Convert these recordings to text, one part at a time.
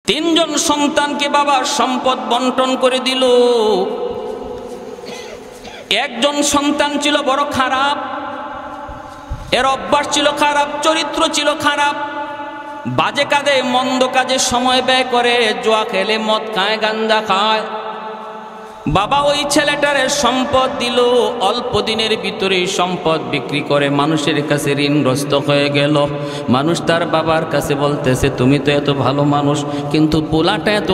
তিনজন সন্তানকে বাবা সম্পদ বন্টন করে দিল। একজন সন্তান ছিল বড় খারাপ, এর অভ্যাস ছিল খারাপ, চরিত্র ছিল খারাপ, বাজে কাজে মন্দ কাজে সময় ব্যয় করে, জুয়া খেলে, মদ খায়, গাঞ্জা খায়। বাবা ওই ছেলেটারে সম্পদ দিল, অল্প দিনের ভিতরে সম্পদ বিক্রি করে মানুষের কাছে ঋণগ্রস্ত হয়ে গেল। মানুষ তার বাবার কাছে বলতেছে, তুমি তো এত ভালো মানুষ, কিন্তু পোলাটা এত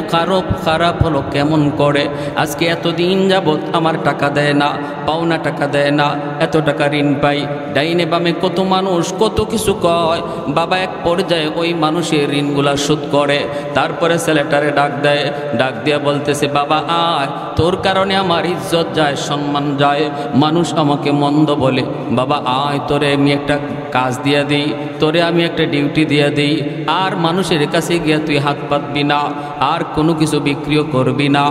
খারাপ হলো কেমন করে? আজকে এতদিন যাবৎ আমার টাকা দেয় না, পাওনা টাকা দেয় না, এত টাকা ঋণ পাই, ডাইনে বামে কত মানুষ কত কিছু কয়। বাবা এক পর্যায়ে ওই মানুষের ঋণগুলা শোধ করে। তারপরে ছেলেটারে ডাক দিয়ে বলতেছে, বাবা আয়, তোর কারণে আমার ইজ্জত যায়, সম্মান যায়, মানুষ আমাকে মন্দ বলে। বাবা আয়, তোরে আমি একটা কাজ দিয়ে দিই, তোরে আমি একটা ডিউটি দিয়ে দিই, আর মানুষের কাছে গিয়ে তুই হাত পাতবি না, আর কোনো কিছু বিক্রিও করবি না।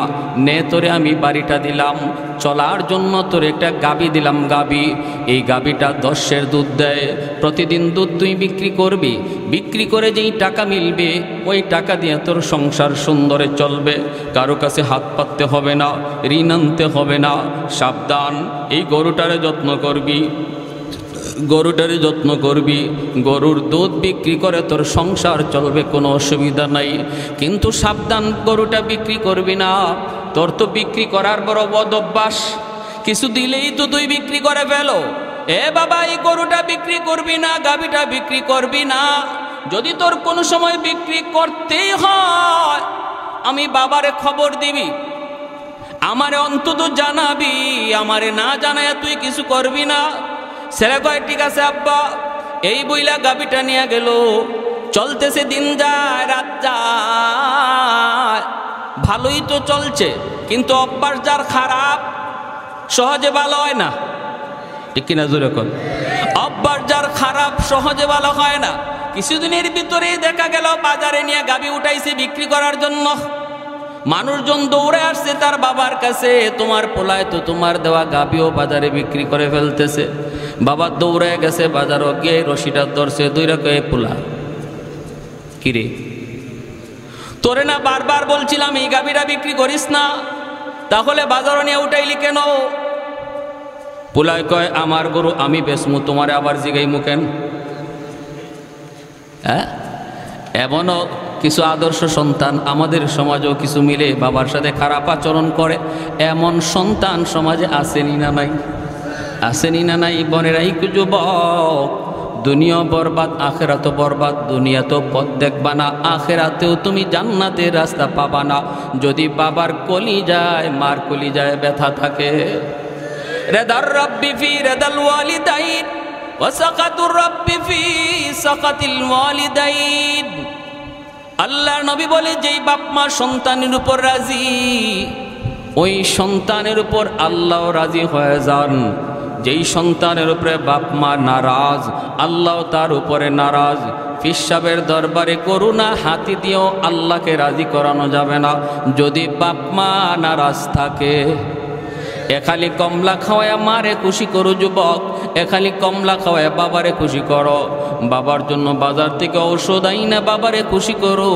নে, তোরে আমি বাড়িটা দিলাম, চলার জন্য তোর একটা গাবি দিলাম, গাবি। এই গাবিটা 10 দুধ দেয়, প্রতিদিন দুধ তুই বিক্রি করবি, বিক্রি করে যেই টাকা মিলবে ওই টাকা দিয়ে তোর সংসার সুন্দরে চলবে, কারো কাছে হাত পাততে হবে না, ঋণ আনতে হবে না। সাবধান, এই গরুটারে যত্ন করবি, গরুটারে যত্ন করবি, গরুর দুধ বিক্রি করে তোর সংসার চলবে, কোনো অসুবিধা নাই। কিন্তু সাবধান, গরুটা বিক্রি করবি না, তোর তো বিক্রি করার বড় বদ অভ্যাস, কিছু দিলেই তো তুই বিক্রি করে ফেলো। এ বাবা, এই গরুটা বিক্রি করবি না, গাভীটা বিক্রি করবি না। যদি তোর কোনো সময় বিক্রি করতেই হয়, আমি বাবারে খবর দিবি, আমারে অন্তত জানাবি, আমারে না জানায় তুই কিছু করবি না। ছেলে কয়, ঠিক আছে আব্বা। এই বইলা গাভীটা নিয়ে গেল, চলতেছে, দিন যায় রাত যায়, ভালোই তো চলছে, কিন্তু অভ্যাস যার খারাপ সহজে ভালো হয় না, ঠিক কিনা জোরে কর? অভ্যাস যার খারাপ সহজে ভালো হয় না। কিছুদিনের ভিতরেই দেখা গেল বাজারে নিয়ে গাভী উঠাইছে বিক্রি করার জন্য। মানুষজন দৌড়ে আসছে তার বাবার কাছে, তোমার পোলায় তো তোমার দেওয়া গাভীও বাজারে বিক্রি করে ফেলতেছে। বাবা দৌড়ে গেছে বাজারও গিয়ে রশিটা ধরছে, দুইরা কয়ে, পোলা কিরে, তোরে না বারবার বলছিলাম এই গাভীটা বিক্রি করিস না, তাহলে বাজারও নিয়ে উঠাইলি কেন? পোলায় কয়, আমার গরু আমি বেচমু, তোমারে আবার জিগাইমু কেন? হ্যাঁ, এমনও কিছু আদর্শ সন্তান আমাদের সমাজেও কিছু মিলে বাবার সাথে খারাপ আচরণ করে, এমন সন্তান সমাজে আসেনি না নাই? আসেনি না নাই? বনেরাই যুবক, দুনিয়া বরবাদ, আখেরাত বরবাদ। দুনিয়া তো পথ দেখবা না, আখেরাতেও তুমি জান্নাতের রাস্তা পাবা না যদি বাবার কলি যায়, মার কলি যায় ব্যথা থাকে। রেদার রব্বি ফি রেদাল ওয়ালিদাইন ওয়া সাকাতুর রব্বি ফি সাকাতিল ওয়ালিদাইন। আল্লাহর নবী বলে, যেই বাপ মা সন্তানের উপর রাজি, ওই সন্তানের উপর আল্লাহ রাজি হয়ে যান। যেই সন্তানের উপরে বাপ মা নারাজ, আল্লাহ তার উপরে নারাজ। ফিসাবের দরবারে করুণা হাতি দিয়েও আল্লাহকে রাজি করানো যাবে না যদি বাপ মা নারাজ থাকে। এখালি কমলা খাওয়ায় মারে খুশি করো যুবক, এখালি কমলা খাওয়ায় বাবারে খুশি করো। বাবার জন্য বাজার থেকে ঔষধ আইনা বাবারে খুশি করো,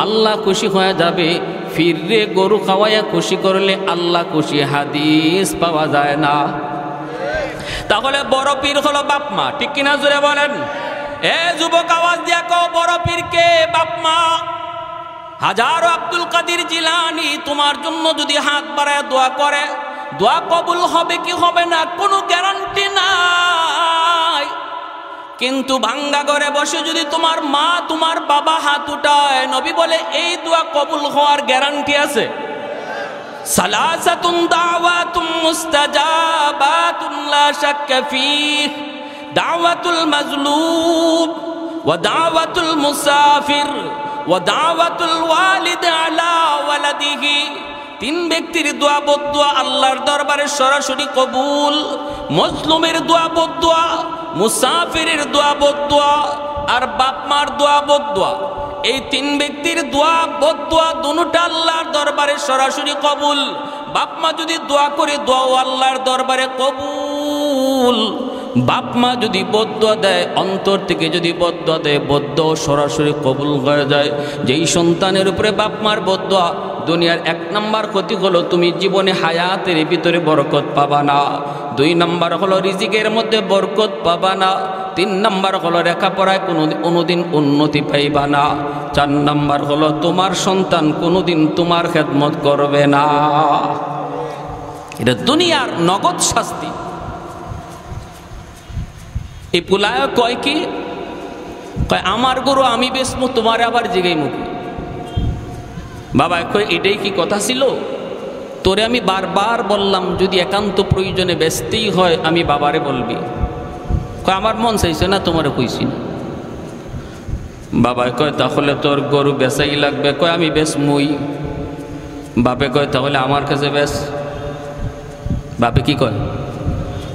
আল্লাহ খুশি হয়ে যাবে। ফিররে গরু খাওয়াইয়া খুশি করলে আল্লাহ খুশি, হাদিস পাওয়া যায় না। তাহলে বড় পীর হলো বাপ মা, ঠিক কিনা জোরে বলেন? এ যুবক, আওয়াজ দিয়া কও, বড় পীর কে? বাপ মা। হাজারো আব্দুল কাদের জিলানী তোমার জন্য যদি হাত বাড়ায় দোয়া করে, দোয়া কবুল হবে কি হবে না কোনো গ্যারান্টি নাই। কিন্তু ভাঙ্গা ঘরে বসে যদি তোমার মা তোমার বাবা হাত উঠায়, নবী বলে এই দোয়া কবুল হওয়ার গ্যারান্টি আছে। সালাসাতুন দাওয়াতুম মুস্তাজাবাতুন লা শাক্কা ফীহ, দাওয়াতুল মাজলুম ওয়া দাওয়াতুল মুসাফির ওয়া দাওয়াতুল ওয়ালিদ আলা ওয়ালাদিহি। তিন ব্যক্তির দোয়া বদদোয়া আল্লাহর দরবারে সরাসরি কবুল। মজলুমের দোয়া বদদোয়া, মুসাফিরের দোয়া বদদোয়া, আর বাপ মার দোয়া বদদোয়া। এই তিন ব্যক্তির দোয়া বদদোয়া দুটোটা আল্লাহর দরবারে সরাসরি কবুল। বাপ মা যদি দোয়া করে, দোয়াও আল্লাহর দরবারে কবুল। বাপ মা যদি বদদুয়া দেয়, অন্তর থেকে যদি বদদুয়া দেয়, বদদুয়া সরাসরি কবুল হয়ে যায়। যেই সন্তানের উপরে বাপ মার বদদুয়া, দুনিয়ার 1 নাম্বার ক্ষতি হলো তুমি জীবনে হায়াতের ভিতরে বরকত পাবা না। 2 নাম্বার হলো রিজিকের মধ্যে বরকত পাবা না। 3 নাম্বার হলো লেখাপড়ায় কোনোদিন উন্নতি পাইবা না। 4 নাম্বার হলো তোমার সন্তান কোনোদিন তোমার খেদমত করবে না। এটা দুনিয়ার নগদ শাস্তি। এই পুলায় কয় কি, কয় আমার গরু আমি বেচবো, তোমার আবার জিগাই মুখে। বাবা কয় এটাই কি কথা ছিল? তোরে আমি বারবার বললাম যদি একান্ত প্রয়োজনে বেচতেই হয় আমি বাবারে বলবি। কয় আমার মন চাইছে না, তোমারে কইছি না। বাবা কয় তাহলে তোর গরু বেচাই লাগবে। কয় আমি বেচমুই। বাপে কয় তাহলে আমার কাছে বেচ। বাপে কি কয়?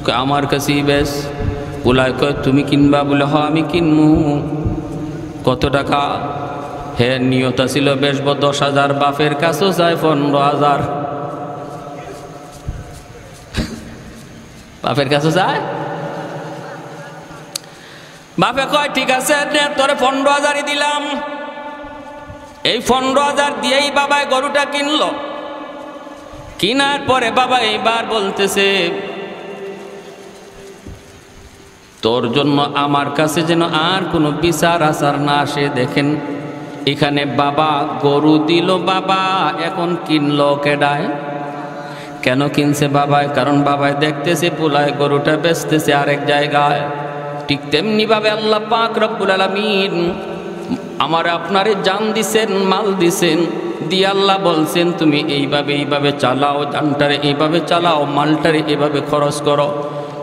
কয় আমার কাছেই বেচ। পুলায় কয় তুমি কিনবা? বলে হ আমি কিনমু। কত টাকা? হে নিয়ত ছিল বেচব 10,000, বাপের কাছেও চায় 15,000। বাপের কাছে যায়। বাপে কয় ঠিক আছে তোরে 15,000ই দিলাম। এই 15,000 দিয়েই বাবাই গরুটা কিনলো। কিনার পরে বাবা এইবার বলতেছে তোর জন্য আমার কাছে যেন আর কোনো বিচার আচার না আসে। দেখেন এখানে বাবা গরু দিল, বাবা এখন কিনলো কেডায়? কেন কিনছে বাবায়? কারণ বাবায় দেখতেছে পুলায় গরুটা বেচতেছে আরেক জায়গায়। ঠিক তেমনি ভাবে আল্লাহ পাক রব্বুল আলামিন আমার আপনারে জান দিছেন, মাল দিছেন, দিয়ে আল্লাহ বলছেন তুমি এইভাবে চালাও, জানটারে এইভাবে চালাও, মালটারে এইভাবে খরচ করো।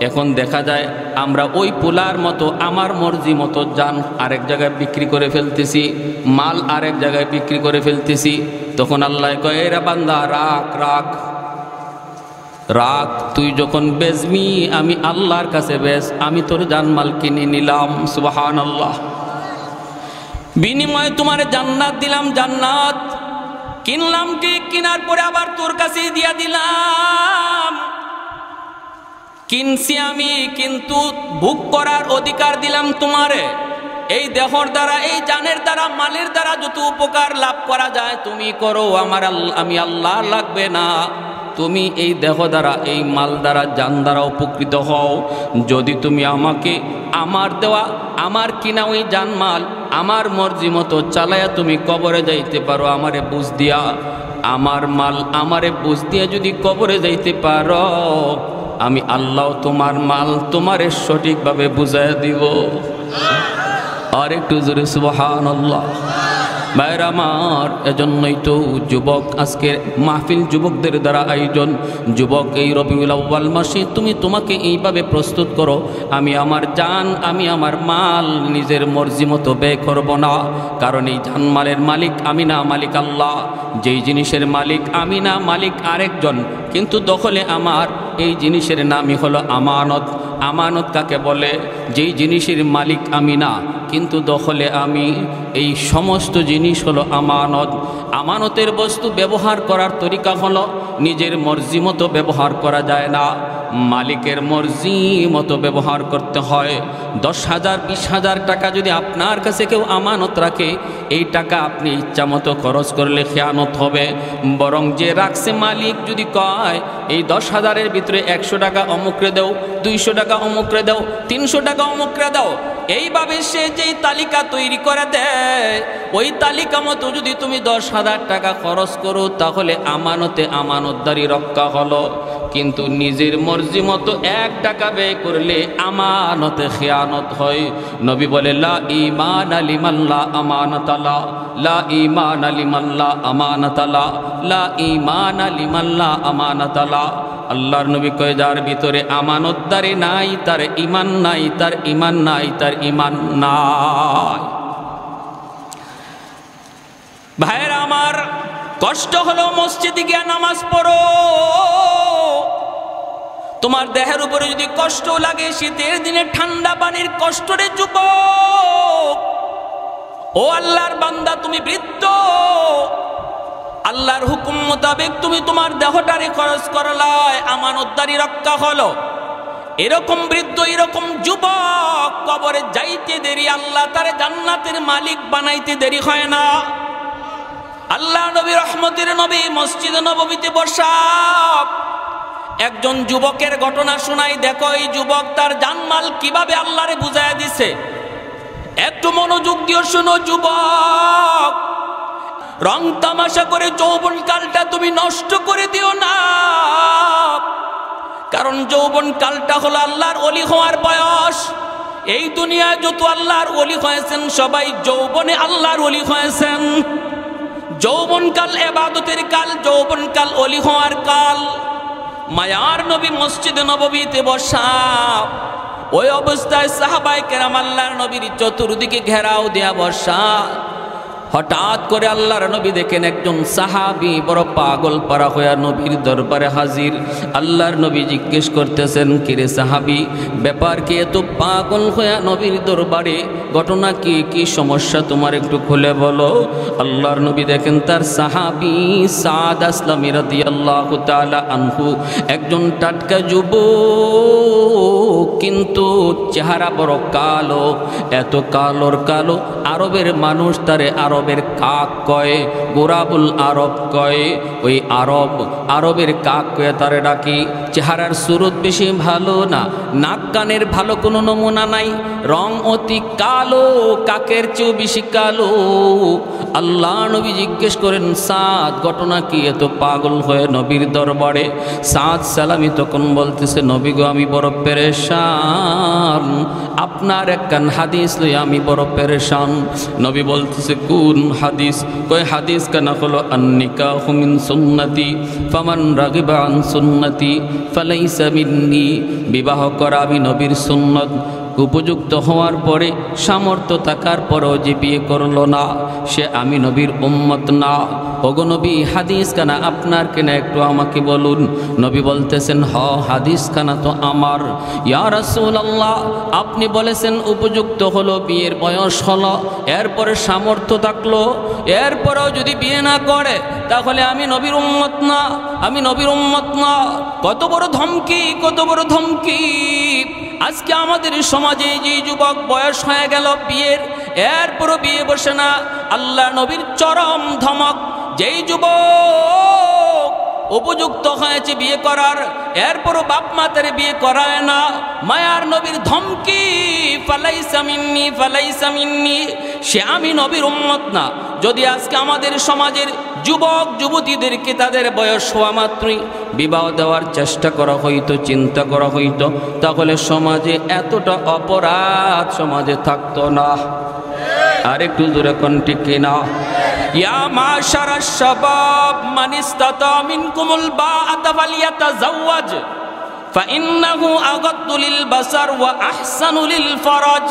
এখন দেখা যায় আমরা ওই পোলার মতো আমার মর্জি মতো জান আরেক জায়গায় বিক্রি করে ফেলতেছি, মাল আরেক জায়গায় বিক্রি করে ফেলতেছি। তখন আল্লাহ কয় এরা বান্দা রাখ রাখ রাখ, তুই যখন বেচবি আমি আল্লাহর কাছে বেচ, আমি তোর জানমাল কিনে নিলাম। সুবহানাল্লাহ। বিনিময়ে তোমার জান্নাত দিলাম, জান্নাত কিনলাম। কি কেনার পরে আবার তোর কাছেই দিয়া দিলাম। কিনছি আমি, কিন্তু ভোগ করার অধিকার দিলাম তোমারে। এই দেহর দ্বারা, এই জানের দ্বারা, মালের দ্বারা যত উপকার লাভ করা যায় তুমি করো, আমি আল্লাহ লাগবে না। তুমি এই দেহ দ্বারা, এই মাল দ্বারা, জান দ্বারা উপকৃত হও। যদি তুমি আমাকে আমার দেওয়া, আমার কিনা ওই জানমাল আমার মর্জি মতো চালায়া তুমি কবরে যাইতে পারো আমারে বুঝ দিয়া, আমার মাল আমারে বুঝ দিয়া যদি কবরে যাইতে পারো, আমি আল্লাহ তোমার মাল তোমারে সঠিকভাবে বুঝাইয়া দিব। আর একটু জোরে সুবহানাল্লাহ। ভাইরা আমার, এজন্যই তো যুবক আজকের মাহফিল যুবকদের দ্বারা আয়োজন। যুবক এই রবিউল আউয়াল মাসে তুমি তোমাকে এইভাবে প্রস্তুত করো, আমি আমার জান, আমি আমার মাল নিজের মর্জি মতো ব্যয় করব না। কারণ এই জানমালের মালিক আমি না, মালিক আল্লাহ। যেই জিনিসের মালিক আমি না, মালিক আরেকজন, কিন্তু দখলে আমার। এই জিনিসের নামই হলো আমানত। আমানত কাকে বলে? যেই জিনিসের মালিক আমি না কিন্তু দখলে আমি। এই সমস্ত জিনিস হলো আমানত। আমানতের বস্তু ব্যবহার করার তরিকা হলো নিজের মর্জি মতো ব্যবহার করা যায় না, মালিকের মর্জি মতো ব্যবহার করতে হয়। 10,000 20,000 টাকা যদি আপনার কাছে কেউ আমানত রাখে, এই টাকা আপনি ইচ্ছা মতো খরচ করলে খেয়ানত হবে। বরং যে রাখছে মালিক যদি কয় এই 10,000-এর ভিতরে 100 টাকা অমুকরে দাও, 200 টাকা অমুকরে দাও, 300 টাকা অমুকরে দাও, এইভাবে সে যেই তালিকা তৈরি করে দেয়, ওই তালিকা মতো যদি তুমি 10,000 টাকা খরচ করো, তাহলে আমানতে আমানতদারি রক্ষা হলো। কিন্তু নিজের মর্জি মতো 1 টাকা ব্যয় করলে আমানতে খেয়ানত হয়। নবী বলে লা ঈমান লিমান লা আমানাতা লা, লা ঈমান লিমান লা আমানাতা লা, লা ঈমান লিমান লা আমানাতা লা। আল্লাহর নবী কয় যার ভিতরে আমানতদারি নাই তার ঈমান নাই, তার ঈমান নাই, তার ঈমান নাই। ভাইরা আমার, কষ্ট হলো মসজিদে গিয়ে নামাজ পড়ো। তোমার দেহের উপরে যদি কষ্ট লাগে, শীতের দিনে ঠান্ডা পানির কষ্ট রে যুবক। ও আল্লাহর বান্দা, তুমি বৃদ্ধ, আল্লাহর হুকুম মোতাবেক তুমি তোমার দেহটারে খরচ করলায়, আমানতদারি রক্ষা হলো। এরকম বৃদ্ধ এরকম যুবক কবরে যাইতে দেরি, আল্লাহ তারে জান্নাতের মালিক বানাইতে দেরি হয় না। আল্লাহ নবী রহমতের নবী মসজিদে নববীতে বসা একজন যুবকের ঘটনা শোনাই। দেখো এই যুবক তার জানমাল কিভাবে আল্লাহরে বুঝাইয়া দিছে। একটু মনোযোগ দিয়ে শোনো যুবক, রং তামাশা করে যৌবন কালটা তুমি নষ্ট করে দিও না, কারণ যৌবন কালটা হলো আল্লাহর ওলি হওয়ার বয়স। এই দুনিয়ায় যত আল্লাহর ওলি হয়েছেন সবাই যৌবনে আল্লাহর ওলি হয়েছেন। যৌবনকাল ইবাদতের কাল, যৌবনকাল ওলি হওয়ার কাল। মায়ার নবী মসজিদে নববীতে বসা, ওই অবস্থায় সাহাবায়ে কেরাম আল্লাহর নবীর চতুর্দিকে ঘেরাও দেয়া বসা। হঠাৎ করে আল্লাহর নবী দেখেন একজন সাহাবী বড় পাগল পারা হইয়া নবীর দরবারে হাজির। আল্লাহর নবী জিজ্ঞেস করতেছেন, কিরে সাহাবী, ব্যাপার কি এত পাগল হইয়া নবীর দরবারে? ঘটনা কি, কি সমস্যা তোমার একটু খুলে বলো। আল্লাহর নবী দেখেন তার সাহাবী সাদ আসলামী রাদিয়াল্লাহু তাআলা আনহু একজন টাটকা যুবক, কিন্তু চেহারা বড় কালো, এত কালোর কালো আরবের মানুষ তারে আরবের কাক কয়, গোরাবুল আরব কয়। ওই আরবের কাক কয়ে তারে ডাকি। চেহারার সুরত বেশি ভালো না, নাক কানের ভালো কোনো নমুনা নাই, রং অতি কালো, কাকের চেয়েও বেশি কালো। আল্লাহ নবী জিজ্ঞেস করেন, সাদ ঘটনা কি, এত পাগল হয়ে নবীর দরবারে? সাদ সালামি তখন বলতেছে, নবী গো আমি বড় পেরেশান, আপনার একখান হাদিস লই আমি বড় পেরেশান। নবী বলতেছে, কোন হাদিস? কয় হাদিস কানা হলো আন্নিকাহু মিন সুন্নতি ফামান রাগিবা আন সুন্নতি ফালাইসা মিন্নি। বিবাহ করা আমি নবীর সুন্নত। উপযুক্ত হওয়ার পরে, সামর্থ্য থাকার পরেও যে বিয়ে করলো না, সে আমি নবীর উম্মত না। ওগো নবী, হাদিস খানা আপনার কিনা একটু আমাকে বলুন। নবী বলতেছেন, হাদিস খানা তো আমার। ইয়া রাসূলুল্লাহ, আপনি বলেছেন উপযুক্ত হলো, বিয়ের বয়স হলো, এরপরে সামর্থ্য থাকলো, এরপরেও যদি বিয়ে না করে তাহলে আমি নবীর উম্মত না, আমি নবীর উম্মত না। কত বড় ধমকি, কত বড় ধমকি! আজকে আমাদের সমাজে যে যুবক বয়স হয়ে গেল বিয়ের, এরপরও বিয়ে বসে না, আল্লাহ নবীর চরম ধমক। যেই যুবক উপযুক্ত হয়েছে বিয়ে করার, এরপরও বাপ মাতার বিয়ে করায় না, মায়ার নবীর ধমকি, ফালাইসা মিন্নি, ফালাইসা মিন্নি, সে আমি নবীর উম্মত না। যদি আজকে আমাদের সমাজের যুবক যুবতীদেরকে তাদের বয়স হওয়া মাত্রই বিবাহ দেওয়ার চেষ্টা করা হইতো, চিন্তা করা হইতো, তাহলে সমাজে এতটা অপরাধ সমাজে থাকতো না। আর একটু দূরে কোন ঠিক কিনা? ইয়া মাশারাশ শাবাব মান ইসতাতা মিনকুমুল বাআতা ফালিয়াতাযাওয়াজ ফাইন্নাহু আগাদ্দু লিল বাসার ওয়া আহসানু লিল ফারাজ।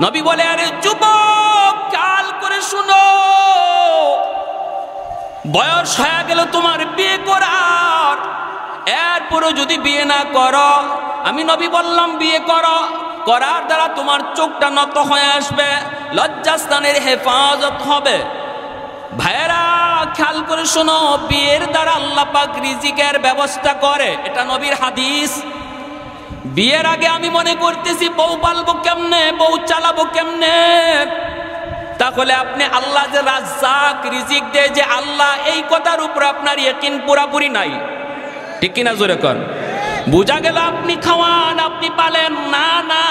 নবী বলে, আরে যুবক, কাল করে শুনো, বয়স হয়ে গেল তোমার বিয়ে করার, এরপরও যদি বিয়ে না করো, আমি নবী বললাম বিয়ে করো, করার দ্বারা তোমার চোখটা নত হয়ে আসবে, লজ্জাস্থানের হেফাজত হবে। ভাইয়েরা খেয়াল করে শোনো, বিয়ের দ্বারা আল্লাহ পাক রিজিকের ব্যবস্থা করে, এটা নবীর হাদিস। বিয়ের আগে আমি মনে করতেছি বউ পালবো কেমনে, বউ চালাবো কেমনে, তাহলে আপনি আল্লাহ যে রাজ্জাক, রিজিক দেয় যে আল্লাহ, এই কথার উপর আপনার ইয়াকিন পুরাপুরি নাই। ঠিক কিনা জোরে কর? বুঝা গেল আপনি খাওয়ান, আপনি পালেন না, না,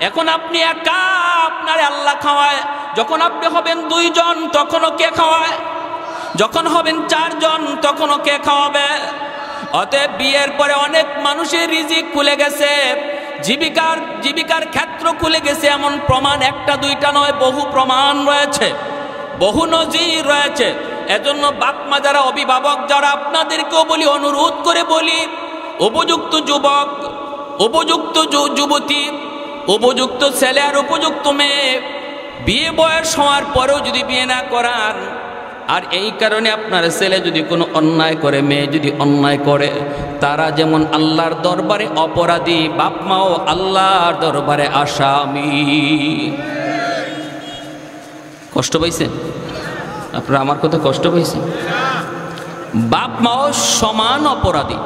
এখন আপনি একা, আপনার আল্লাহ খাওয়ায়। যখন আপনি হবেন 2 জন তখনও কে খাওয়ায়? যখন হবেন 4 জন তখনও কে খাওয়াবে? অতএব বিয়ের পরে অনেক মানুষের রিজিক খুলে গেছে, জীবিকার ক্ষেত্র খুলে গেছে, এমন প্রমাণ একটা দুইটা নয়, বহু প্রমাণ রয়েছে, বহু নজির রয়েছে। এজন্য বাপ মা যারা, অভিভাবক যারা, আপনাদেরকেও বলি, অনুরোধ করে বলি, উপযুক্ত যুবক, উপযুক্ত যুবতী, উপযুক্ত ছেলে আর উপযুক্ত মেয়ে বিয়ে বয়স হওয়ার পরেও যদি বিয়ে না করান, আর এই কারণে আপনার ছেলে যদি কোনো অন্যায় করে, মেয়ে যদি অন্যায় করে, তারা যেমন আল্লাহর দরবারে অপরাধী, বাপ মাও আল্লাহর দরবারে আসামি। কষ্ট পাইছেন আপনারা? আমার কথা কষ্ট পাইছেন? বাপ মাও সমান অপরাধী।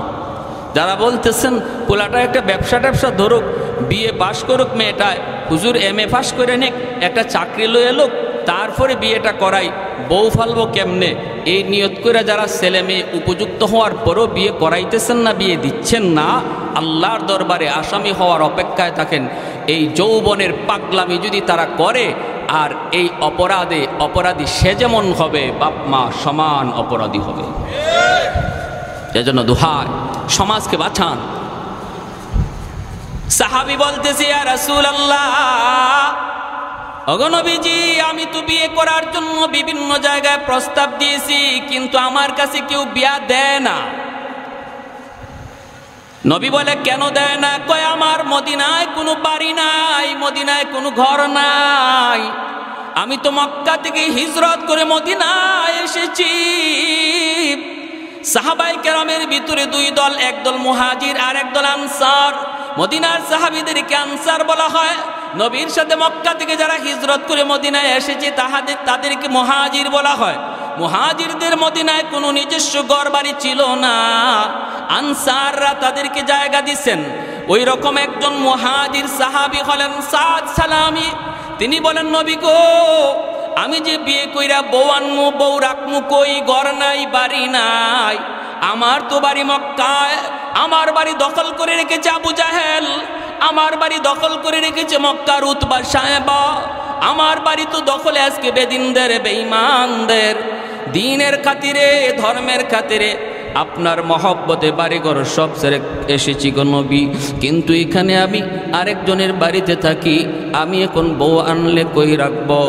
যারা বলতেছেন পোলাটা একটা ব্যবসা ট্যাবসা ধরুক, বিয়ে পাশ করুক মেয়েটায়, হুজুর MA পাশ করে নিক, একটা চাকরি লয়ে এলোক, তারপরে বিয়েটা করাই, বউ ফালবো কেমনে, এই নিয়ত করে যারা ছেলে মেয়ে উপযুক্ত হওয়ার পরও বিয়ে করাইতেছেন না, বিয়ে দিচ্ছেন না, আল্লাহর দরবারে আসামি হওয়ার অপেক্ষায় থাকেন। এই যৌবনের পাগলামি যদি তারা করে, আর এই অপরাধী সে যেমন হবে, বাপ মা সমান অপরাধী হবে। এজন্য দুহাই সমাজকে বাঁচান। সাহাবী বলতেছে, ইয়া রাসূলুল্লাহ, ওগো নবীজি, আমি তো বিয়ে করার জন্য বিভিন্ন জায়গায় প্রস্তাব দিয়েছি, কিন্তু আমার কাছে কেউ বিয়া দেয় না। নবী বলে, কেন দেয় না? কয়, আমার মদিনায় কোনো বাড়ি নাই, মদিনায় কোনো ঘর নাই, আমি তো মক্কা থেকে হিজরত করে মদিনায় এসেছি। সাহাবায়ে কেরামের ভিতরে দুই দল, একদল মুহাজির আর একদল আনসার। মদিনার সাহাবীদেরকে আনসার বলা হয়, নবীর সাথে মক্কা থেকে যারা হিজরত করে মদিনায় এসেছে তাদেরকে মুহাজির বলা হয়। মুহাজিরদের মদিনায় কোনো নিজস্ব ঘর বাড়ি ছিল না, আনসাররা তাদেরকে জায়গা দিচ্ছেন। ওই রকম একজন মুহাজির সাহাবী হলেন সাদ সালামি। তিনি বলেন, নবী গো, আমি যে বিয়ে কইরা বউ আনমু, বউ রাখমু, কই ঘর নাই, বাড়ি নাই। আমার তো বাড়ি মক্কায়, আমার বাড়ি দখল করে রেখেছে আবু জাহেল, আমার বাড়ি দখল করে রেখেছে মক্কার উতবা সাহেবা, আমার বাড়ি তো দখলে আজকে বেদিনদের, বেঈমানদের। দিনের খাতিরে, ধর্মের খাতিরে আপনার মহব্বতে বাড়িঘর সব ছেড়ে এসেছি গো নবী, কিন্তু এখানে আমি আরেকজনের বাড়িতে থাকি, আমি এখন বউ আনলে কই রাখবো,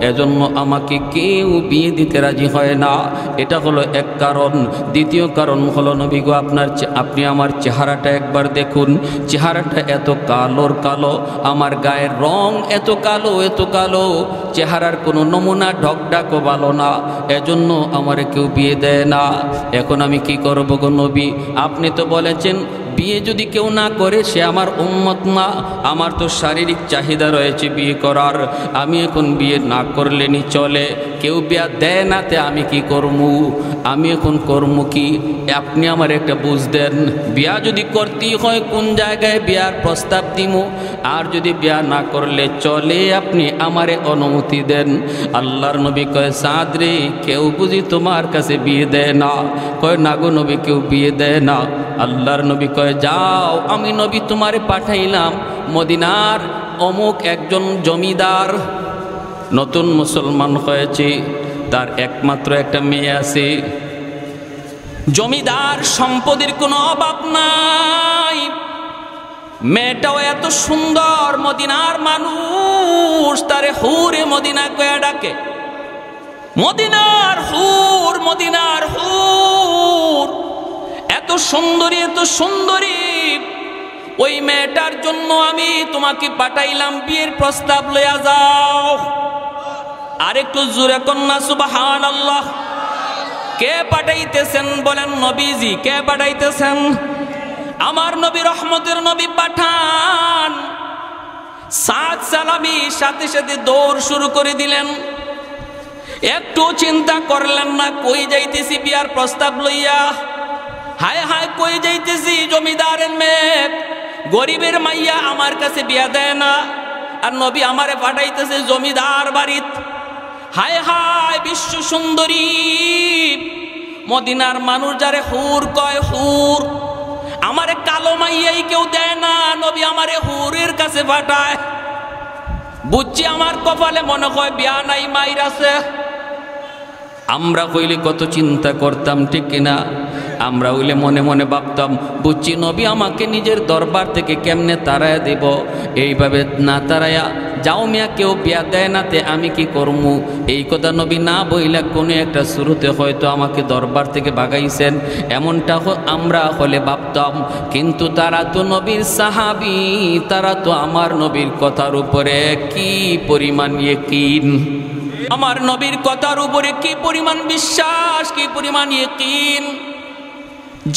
এজন্য আমাকে কেউ বিয়ে দিতে রাজি হয় না। এটা হলো এক কারণ। দ্বিতীয় কারণ হলো, নবী গো, আপনি আমার চেহারাটা একবার দেখুন, চেহারাটা এত কালোর কালো, আমার গায়ের রং এত কালো, এত কালো, চেহারার কোনো নমুনা ঢকঢাকও ভালো না, এজন্য আমারে কেউ বিয়ে দেয় না। এখন আমি কি করব গো নবী? আপনি তো বলেছেন বিয়ে যদি কেউ না করে সে আমার উম্মত না, আমার তো শারীরিক চাহিদা রয়েছে বিয়ে করার, আমি এখন বিয়ে না করলেনি চলে, কেউ বিয়া দেয় না, তে আমি কি করমু? আমি এখন করমু কি? আপনি আমার একটা বুঝ দেন। বিয়া যদি করতেই হয় কোন জায়গায় বিয়ার প্রস্তাব দিমু, আর যদি বিয়া না করলে চলে, আপনি আমারে অনুমতি দেন। আল্লাহর নবী কয়, সাদ রে, কেউ বুঝি তোমার কাছে বিয়ে দেয় না? কয়, না গো নবী, কেউ বিয়ে দেয় না। আল্লাহর নবী কয়, যাও, আমি নবী তোমারে পাঠাইলাম মদিনার অমুক একজন জমিদার, নতুন মুসলমান হয়েছে, তার একমাত্র একটা মেয়ে আছে, জমিদার, সম্পদের কোনো অভাব নাই, মেয়েটাও এত সুন্দর, মদিনার মানুষ তারে হুরে মদিনা কয়ে ডাকে, মদিনার হুর, মদিনার হুর, এত সুন্দরী, এত সুন্দরী। ওই মেয়েটার জন্য আমি তোমাকে পাঠাইলাম, বিয়ের প্রস্তাব লইয়া যাও। আরেকটু জোরে কন্যা সুবহানাল্লাহ। কে পাঠাইতেছেন? বলেন নবীজি। কে পাঠাইতেছেন? আমার নবী, রহমতের নবী পাঠান। সাদ সালামি সাথে সাথে দৌড় শুরু করে দিলেন, একটু চিন্তা করলেন না, কই যাইতেছি বিয়ার প্রস্তাব লইয়া, হায় হায় কই যাইতেছি, জমিদারের মেয়ে, গরিবের মাইয়া, আমার কাছে বিয়া দেয় না, আর নবী আমারে পাঠাইতেছে জমিদার বাড়িত। হায় হায়, বিশ্ব সুন্দরী মদিনার মানুষ যারে হুর কয়, হুর, আমারে কালো মাইয়াই কেউ দেয় না, নবী আমারে হুরের কাছে পাঠায়। বুঝছি আমার কপালে মনে হয় বিয়া নাই, মাইর আছে। আমরা হইলে কত চিন্তা করতাম, ঠিক কিনা? আমরা হইলে মনে মনে ভাবতাম, বুঝছি নবী আমাকে নিজের দরবার থেকে কেমনে তাড়ায়া দেব, এইভাবে না তাড়ায়া যাও মিয়া, কেউ বিয়া দেয় না, তে আমি কি করমু? এই কথা নবী না বইলা কোনো একটা শুরুতে হয়তো আমাকে দরবার থেকে ভাগাইছেন, এমনটা আমরা হলে ভাবতাম। কিন্তু তারা তো নবীর সাহাবী, তারা তো আমার নবীর কথার উপরে কি পরিমাণ ইয়াকিন, আমার নবীর কথার উপরে কি পরিমাণ বিশ্বাস, কি পরিমাণ ইয়াকিন।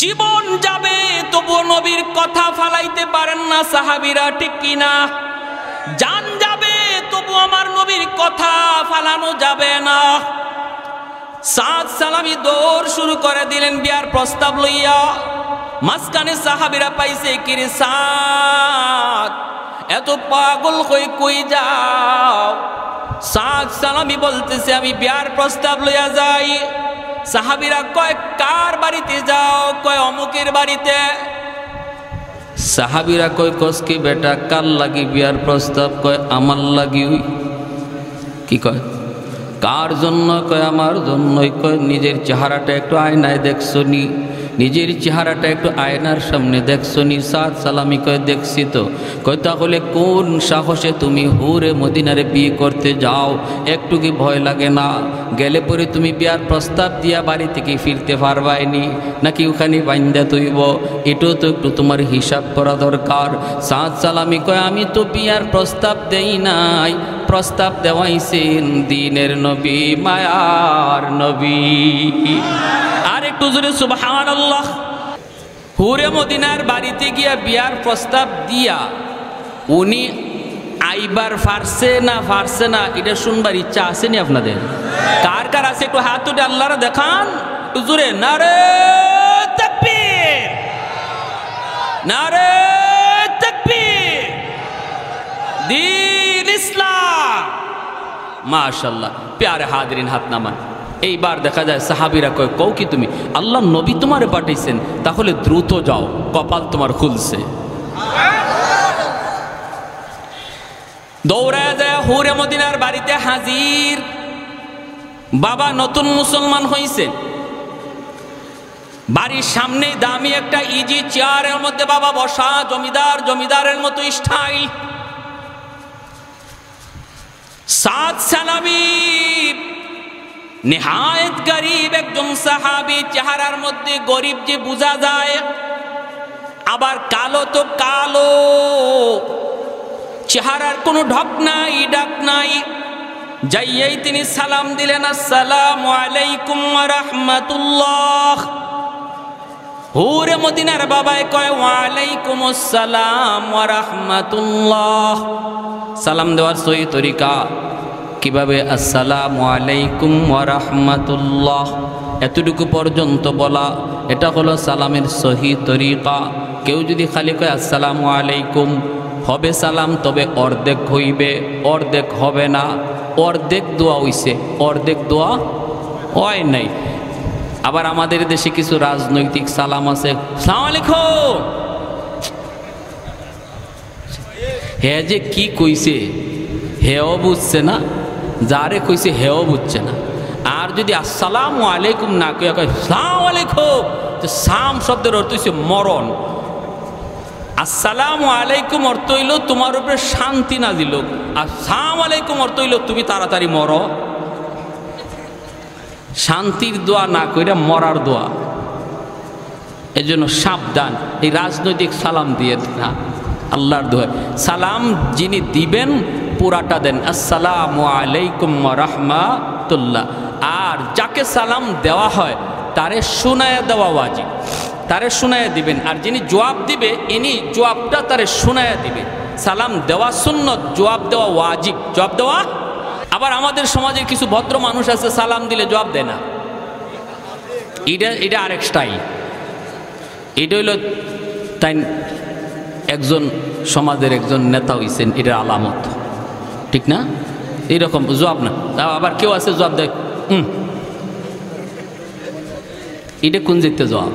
জীবন যাবে তবুও নবীর কথা ফালাইতে পারেন না সাহাবীরা, ঠিক কিনা? জান যাবে তবু আমার নবীর কথা ফালানো যাবে না। সাদ সালামি দৌড় শুরু করে দিলেন বিয়ার প্রস্তাব লইয়া। মাঝখানে সাহাবীরা পাইছে কি রে সাদ এত পাগল হয়ে কই যাও? সাদ সালামি বলতেছে আমি বিয়ার প্রস্তাব লইয়া যাই। সাহাবীরা কয় কার বাড়িতে যাও? কয় অমুকের বাড়িতে। সাহাবীরা কয় কসকি বেটা কার লাগি বিয়ার প্রস্তাব? কয় আমার লাগি। কি কয় কার জন্য? কয় আমার জন্যই। কয় নিজের চেহারাটা একটু আয়নায় দেখছো নি? নিজের চেহারাটা একটু আয়নার সামনে দেখছো নি? সাদ সালামি কয় দেখছি তো। কয় তাহলে কোন সাহসে তুমি হুরে মদিনারে বিয়ে করতে যাও? একটু কি ভয় লাগে না? গেলে পরে তুমি বিয়ার প্রস্তাব দিয়া বাড়ি থেকে ফিরতে পারবাইনি নাকি ওখানে বাইন্দা তৈব? এটাও তো একটু তোমার হিসাব করা দরকার। সাদ সালামি কয় আমি তো বিয়ার প্রস্তাব দেই নাই, প্রস্তাব দেওয়াইছেন দ্বীনের নবী, মায়ার নবী। আর একটু জোরে সুবহানাল্লাহ। হুরে মদিনার বাড়িতে গিয়া বিয়ার প্রস্তাব দিয়া উনি আইবার ফারছে না ফারছে না এটা শুনবার ইচ্ছা আসেনি আপনাদের? কার কার আছে একটু হাত উঠে আল্লাহরা দেখান একটু জোরে। নারে তাকবীর, নারে তাকবীর, দ্বীন ইসলাম। মাশাআল্লাহ। প্যারে হাজরিন হাত নামান। এইবার দেখা যায় সাহাবীরা কয় কও কি তুমি? আল্লাহ নবী তোমারে পাঠাইছেন, তাহলে দ্রুত যাও, কপাল তোমার খুলছে। দৌড়ায় যায় হুরে মদিনার বাড়িতে হাজির। বাবা নতুন মুসলমান হইছে, বাড়ির সামনে দামি একটা ইজি চেয়ারের মধ্যে বাবা বসা, জমিদার জমিদারের মতো স্টাইল। সাদ সালামি নেহায়েত গরিব একজন সাহাবী, চেহারার মধ্যে গরিব যে বোঝা যায়, আবার কালো তো কালো, চেহারার কোনো ঢক নাই ডাক নাই। যাইয়াই তিনি সালাম দিলেন, আসসালামু আলাইকুম ওয়া রাহমাতুল্লাহ। হুরে মদিনার বাবাই কয় ওয়া আলাইকুম আসসালাম ওয়া রাহমাতুল্লাহ। সালাম দেওয়ার সহি তরিকা কিভাবে? আসসালামু আলাইকুম ওয়া রাহমাতুল্লাহ, এতটুকু পর্যন্ত বলা, এটা হলো সালামের সহি তরিকা। কেউ যদি খালি কয় আসসালামু আলাইকুম, হবে সালাম, তবে অর্ধেক হইবে, অর্ধেক হবে না। অর্ধেক দোয়া হইছে, অর্ধেক দোয়া হয় নাই। আবার আমাদের দেশে কিছু রাজনৈতিক সালাম আছে, আসসালামু আলাইকুম। হে যে কি কইছে হেও বুঝছে না, যারে কইছে হেও বুঝছে না। আর যদি আসসালামু আলাইকুম না কইয়া কয় আসসালামু আলাইকুম, তো সাম শব্দের অর্থ হইছে মরণ। আসসালামু আলাইকুম অর্থ হইল তোমার উপরে শান্তি নাজিল হোক, আর আসসালামু আলাইকুম অর্থ হইল তুমি তাড়াতাড়ি মরো। শান্তির দোয়া না কইরা মরার দোয়া। এজন্য সাবধান, এই রাজনৈতিক সালাম দিয়ে না, আল্লাহর দোয়া। সালাম যিনি দিবেন পুরাটা দেন, আসসালামু আলাইকুম ওয়া রাহমাতুল্লাহ। আর যাকে সালাম দেওয়া হয় তারে শুনায়া দেওয়া ওয়াজিব, তারে শুনায়া দিবেন। আর যিনি জবাব দিবে ইনি জবাবটা তারে শুনায়া দিবে। সালাম দেওয়া সুন্নত, জবাব দেওয়া ওয়াজিব। জবাব দেওয়া, আবার আমাদের সমাজে কিছু ভদ্র মানুষ আছে সালাম দিলে জবাব দেয় না, এটা আরেক স্টাইল। এটা হইল তাই একজন সমাজের একজন নেতা হইছেন, এটার আলামত, ঠিক না? এইরকম জবাব না। আবার কেউ আছে জবাব দেয় এটা কোন যেতে জবাব?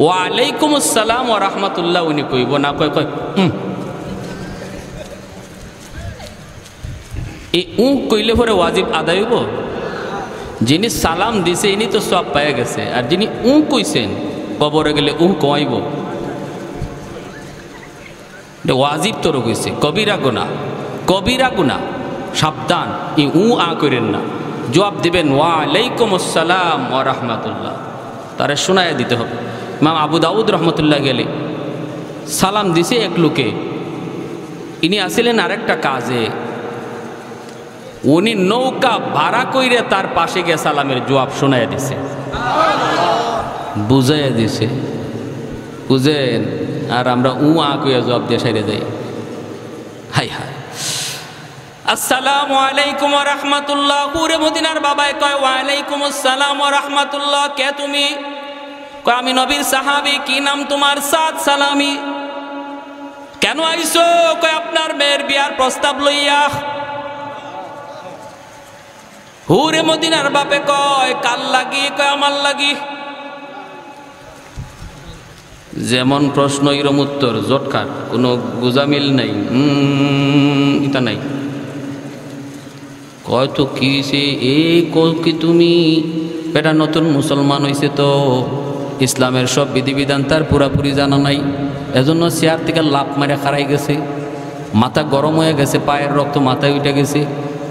ওয়ালাইকুম আসসালাম ওয়া রাহমাতুল্লাহ উনি কইব না, কয় কয় এই কইলে পরে ওয়াজিব আদায় হইব। যিনি সালাম দিছে ইনি তো সব পায়ে গেছে, আর যিনি কইছেন কবরে গেলে কমাইব, ওয়াজিব তোর কইছে। কবিরা গুনাহ, কবিরা গুনাহ, সাবধান। ই করেন না, জবাব দিবেন ওয়ালাইকুম আসসালাম ওয়া রাহমাতুল্লাহ, তারে শোনায় দিতে হবে। ইমাম আবু দাউদ রহমতুল্লাহ গেলে সালাম দিছে এক লোকে, ইনি আসিলেন আরেকটা কাজে, উনি নৌকা ভাড়া কইরে তার পাশে গিয়ে সালামের জবাব শোনায় দিছে, বুঝাইয়া দিছে, বুঝেন। আর আমরা কইয়া জবাব দিয়ে সাইরে যাই। হাই হাই, আসসালামু আলাইকুম ওয়া রাহমাতুল্লাহ। পুরে মদিনার বাবাই কয় ওয়া আলাইকুম আসসালাম ওয়া রাহমাতুল্লাহ। কে তুমি? কয় আমি নবীর সাহাবী। কি নাম তোমার? সাদ সালামি। কেন আইছো? কয় আপনার মেয়ের বিয়ার প্রস্তাব লইয়া। হুরে মদিনার বাপে কয় কাল লাগি? কয় আমার লাগি। যেমন প্রশ্ন এরম উত্তর, জটকার, কোনো গুজামিল নাই, এটা নাই। কয় তো কি সে এই কি তুমি এটা নতুন মুসলমান হয়েছে তো ইসলামের সব বিধিবিধান তার পুরাপুরি জানা নাই, এজন্য চেয়ার থেকে লাফ মারে খারাই গেছে, মাথা গরম হয়ে গেছে, পায়ের রক্ত মাথায় উঠে গেছে।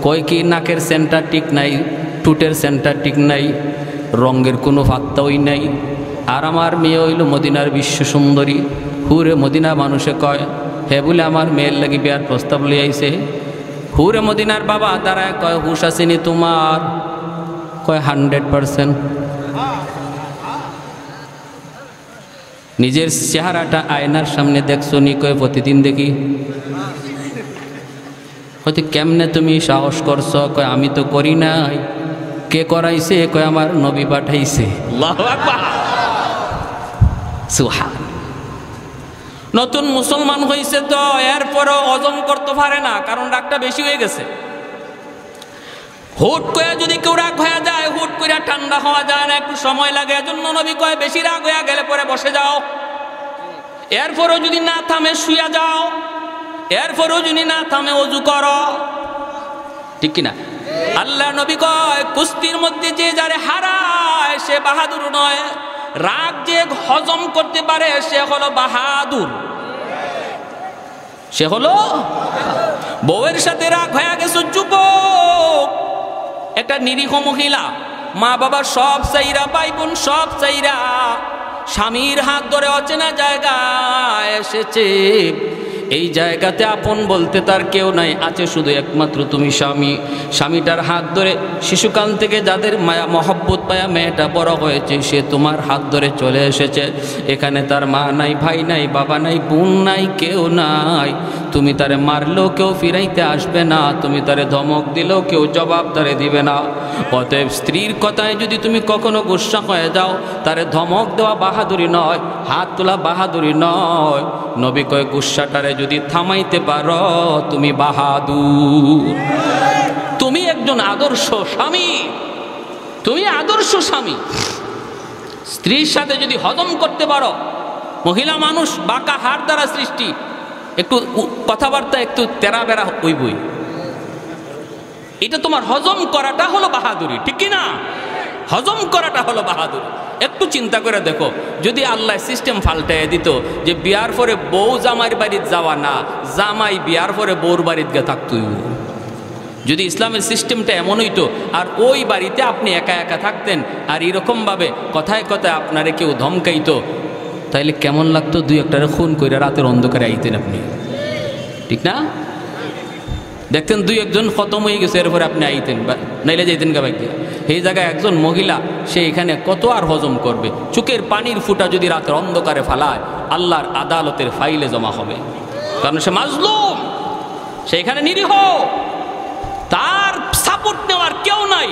কয় কি নাকের সেন্টার ঠিক নাই, টুটের সেন্টার ঠিক নাই, রঙের কোনো ফাত্তাই নাই। আর আমার মেয়ে হইল মদিনার বিশ্ব সুন্দরী। হুরে মদিনা মানুষে কয় হে বলে আমার মেয়ের লাগি বিয়ার প্রস্তাব লিয়ে আইছে। হুরে মদিনার বাবা দাঁড়ায় কয় হুশ আসেনি তোমার? কয় 100%। নিজের চেহারাটা আয়নার সামনে দেখছো নি? কয় প্রতিদিন দেখি। হয়তো কেমনে তুমি সাহস করছো? কয় আমি তো করি নাই। কে করাইছে? কয় আমার নবী পাঠাইছে। আল্লাহু আকবার, সুবহান। নতুন মুসলমান হয়েছে তো এরপরও হজম করতে পারে না, কারণ রাগটা বেশি হয়ে গেছে। হুট করে যদি কেউ রাগ হয়ে যায়, হুট করে ঠান্ডা হওয়া যায় না, একটু সময় লাগে। এজন্য নবী কয় বেশি রাগ হয়ে গেলে পরে বসে যাও, এরপরও যদি না থামে শুয়ে যাও, এরপরও যদি না থামে ওযু করো। ঠিক কিনা? আল্লাহ নবী কয় কুস্তির মধ্যে যে যারে হারায় সে বাহাদুর নয়, রাগ যে হজম করতে পারে সে হলো বাহাদুর। সে হলো বউয়ের সাথে রাগ হয়ে গেছে, যুবক একটা নিরীহ মহিলা, মা বাবা সব চাইরা, ভাই বোন সব চাইরা, স্বামীর হাত ধরে অচেনা জায়গায় এসেছে। এই জায়গাতে আপন বলতে তার কেউ নাই, আছে শুধু একমাত্র তুমি স্বামী। স্বামীটার হাত ধরে শিশুকাল থেকে যাদের মায়া মহব্বত পায়া মেয়েটা বড় হয়েছে, সে তোমার হাত ধরে চলে এসেছে। এখানে তার মা নাই, ভাই নাই, বাবা নাই, বোন নাই, কেউ নাই। তুমি তারে মারলেও কেউ ফিরাইতে আসবে না, তুমি তারে ধমক দিলেও কেউ জবাব তারে দিবে না। অতএব স্ত্রীর কথায় যদি তুমি কখনো গুসা হয়ে যাও, তারে ধমক দেওয়া বাহাদুরি নয়, হাত তোলা বাহাদুরি নয়। নবী কয় গুসাটারে যদি থামাইতে পারো তুমি বাহাদুর। তুমি একজন আদর্শ স্বামী, তুমি আদর্শ স্বামী। স্ত্রীর সাথে যদি হজম করতে পারো, মহিলা মানুষ বাঁকা হাড় দ্বারা সৃষ্টি, একটু কথাবার্তা একটু তেরা বেড়া হইবই, এটা তোমার হজম করাটা হলো বাহাদুরি। ঠিক কিনা? হজম করাটা হলো বাহাদুরি। একটু চিন্তা করে দেখো, যদি আল্লাহ সিস্টেম পাল্টাইয়া দিত যে বিয়ার পরে বউ জামাইয়ের বাড়িতে যাওয়া না, জামাই বিয়ার পরে বউর বাড়িতে গিয়ে থাকতই, যদি ইসলামের সিস্টেমটা এমন হইতো আর ওই বাড়িতে আপনি একা একা থাকতেন আর এরকমভাবে কথায় কথায় আপনারে কেউ ধমকাইতো, তাইলে কেমন লাগতো? দুই একটারে খুন করে রাতের অন্ধকারে আইতেন আপনি, ঠিক না? দেখতেন দুই একজন খতম হয়ে গেছে, এরপরে আপনি আইতেন, নাইলে যাইতেন গা বাইকে। এই জায়গায় একজন মহিলা, সে এখানে কত আর হজম করবে? চোখের পানির ফুটা যদি রাতের অন্ধকারে ফালায়, আল্লাহর আদালতের ফাইলে জমা হবে, কারণ সে মাজলুম, সে এখানে নিরীহ, তার সাপোর্ট নেওয়ার কেউ নাই,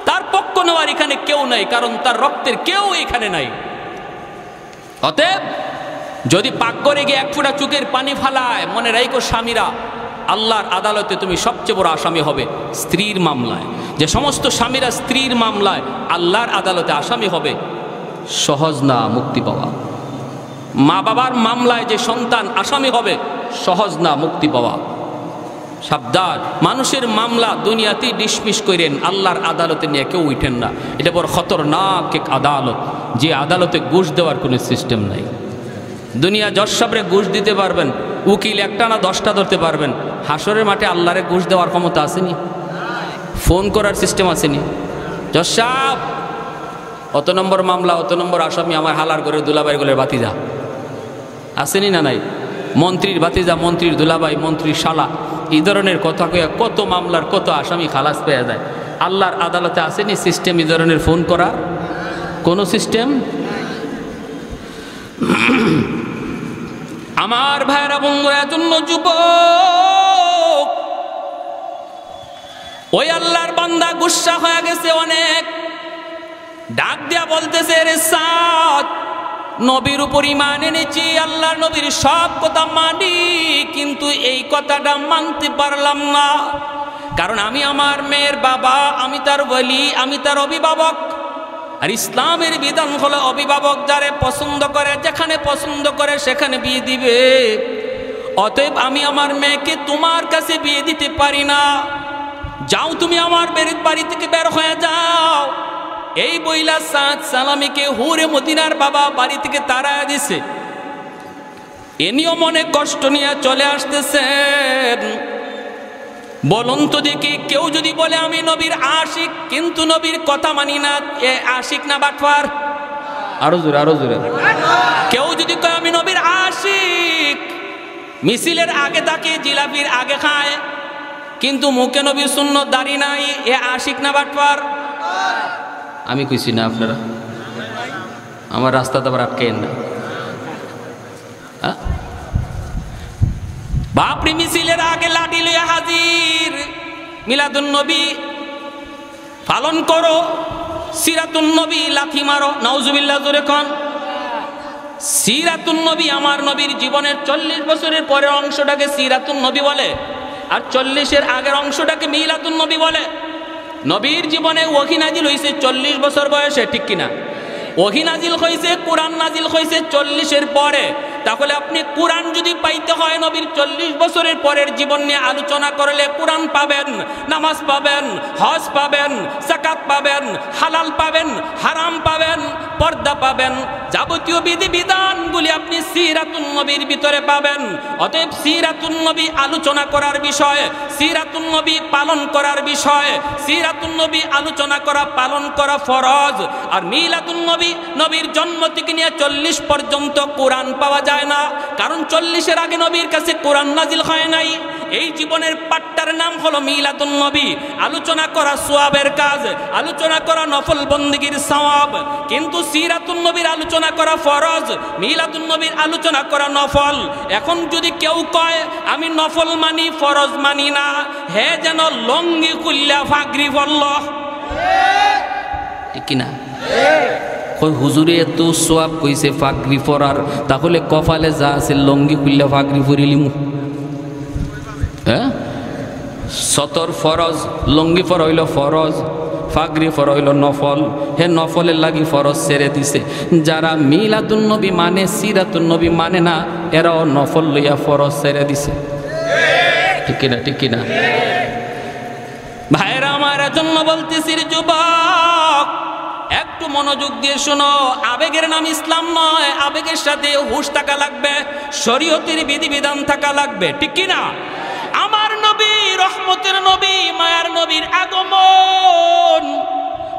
তার পক্ষ নেওয়ার এখানে কেউ নাই, কারণ তার রক্তের কেউ এখানে নাই। অতএব যদি পাক করে গিয়ে এক ফোঁটা চোখের পানি ফালায়, মনে রাখো স্বামীরা, আল্লাহর আদালতে তুমি সবচেয়ে বড় আসামি হবে স্ত্রীর মামলায়। যে সমস্ত স্বামীরা স্ত্রীর মামলায় আল্লাহর আদালতে আসামি হবে, সহজ না মুক্তি পাওয়া। মা বাবার মামলায় যে সন্তান আসামি হবে, সহজ না মুক্তি পাওয়া। সাবধান, মানুষের মামলা দুনিয়াতেই ডিসমিস করেন, আল্লাহর আদালতে নিয়ে কেউ উঠেন না। এটা বড় খতরনাক এক আদালত, যে আদালতে ঘুষ দেওয়ার কোনো সিস্টেম নাই। দুনিয়া জজ সাহেবরে ঘুষ দিতে পারবেন, উকিল একটা না 10টা ধরতে পারবেন, হাসরের মাঠে আল্লাহরে ঘুষ দেওয়ার ক্ষমতা আসেনি, ফোন করার সিস্টেম আসেনি। জজ সাহেব অত নম্বর মামলা, অত নম্বর আসামি, আমার হালার ঘরের দুলাবাই গোলের বাতিজা, আসেনি না নাই? মন্ত্রীর বাতিজা, মন্ত্রীর দুলাবাই, মন্ত্রীর শালা, এই ধরনের কথা কয়ে কত মামলার কত আসামি খালাস পেয়ে যায়। আল্লাহর আদালতে আসেনি সিস্টেম এই ধরনের ফোন করার কোনো সিস্টেম? আমার ভাইরা বন্ধুরা, জন্য যুবক, ওই আল্লাহর বান্দা গুসা হয়ে গেছে অনেক, ডাক দিয়া বলতেছে, রে সাদ, নবীর উপর ঈমান এনেছি, আল্লাহ নবীর সব কথা মানি, কিন্তু এই কথাটা মানতে পারলাম না, কারণ আমি আমার মেয়ের বাবা, আমি তার ওলি, আমি তার অভিভাবক। আর ইসলামের বিধান হলো অভিভাবক যারে পছন্দ করে, যেখানে পছন্দ করে সেখানে বিয়ে দিবে। অতএব আমি আমার মেয়েকে তোমার কাছে বিয়ে দিতে পারি না, যাও তুমি আমার বাড়ি থেকে বের হয়ে যাও। এই বইলা সাদ সালামীকে হুরে মদিনার বাবা বাড়ি থেকে তাড়ায় দিছে। এনিও মনে কষ্ট নিয়ে চলে আসতেছেন। বলুন তো দেখি, কেউ যদি বলে আমি নবীর আশিক কিন্তু নবীর কথা মানি না, এ আশিক না বাটফার? আরো জোরে, আরো জোরে। কেউ যদি কয় আমি নবীর আশিক, মিছিলের আগে থাকে, জিলাপির আগে খায়, কিন্তু মুখে নবীর সুন্নত দাড়ি নাই, এ আশিক না বাটফার? আমি কইছি না, আপনারা আমার রাস্তাতে আবার আটকেন না। বাপরি মিছিলের আগে লাঠি লইয়া হাজির, মিলাদুন নবী পালন করো, সিরাতুন নবী লাথি মারো, নাউজুবিল্লাহ জোরে কোন। সিরাতুন নবী আমার নবীর জীবনের 40 বছরের পরের অংশটাকে সিরাতুন নবী বলে, আর 40-এর আগের অংশটাকে মিলাদুন নবী বলে। নবীর জীবনে ওহী নাজিল হইছে 40 বছর বয়সে, ঠিক কিনা? ওহী নাজিল হইছে, কোরআন নাজিল হইছে 40-এর পরে। তাহলে আপনি কোরআন যদি পাইতে হয় নবীর 40 বছরের পরের জীবন নিয়ে আলোচনা করলে কোরআন পাবেন, নামাজ পাবেন, হজ পাবেন, যাকাত পাবেন, হালাল পাবেন, হারাম পাবেন, পর্দা পাবেন, যাবতীয় বিধি বিধানগুলি আপনি সিরাতুন নবীর ভিতরে পাবেন। অতএব সিরাতুন নবী আলোচনা করার বিষয়, সিরাতুন নবী পালন করার বিষয়, সিরাতুন নবী আলোচনা করা পালন করা ফরজ। আর মিলাদুন নবী, নবীর জন্ম থেকে নিয়ে 40 পর্যন্ত কোরআন পাওয়া যায় না, কারণ 40-এর আগে নবীর কাছে কোরআন নাজিল হয় নাই। এই জীবনের পাঠটার নাম হলো মিলাদুন নবী। আলোচনা করা সওয়াবের কাজ, আলোচনা করা নফল বন্দেগীর সওয়াব, কিন্তু সিরাতুন নবীর আলোচনা করা ফরজ, মিলাদুন নবীর আলোচনা করা নফল। এখন যদি কেউ কয় আমি নফল মানি ফরজ মানি না, হে যেন লঙ্গি খুললা ফাগরি বলল, ঠিক কিনা? কই হুজুরে এত সোয়াব কইছে ফাগরি পরার, তাহলে কপালে যা আছে লঙ্গি খুললা ফাগরি পরিলিম। হ্যাঁ, সতর ফরজ, লঙ্গি পরা হইল ফরজ, ফাগরি পরা হইল নফল। হে নফলের লাগি ফরজ ছেড়ে দিছে। যারা মিলাদুন নবী মানে, সিরাতুন নবী মানে না, এরাও নফল লইয়া ফরজ ছেড়ে দিছে, ঠিক কিনা? ঠিক কিনা ভাইরা আমার? জন্য বলতেছি যুবক, একটু মনোযোগ দিয়ে শোনো। আবেগের নাম ইসলাম নয়, আবেগের সাথে হুঁশ থাকা লাগবে, শরীয়তের বিধিবিধান থাকা লাগবে, ঠিক কিনা? আমার নবী, রহমতের নবী, মায়ার নবীর আগমন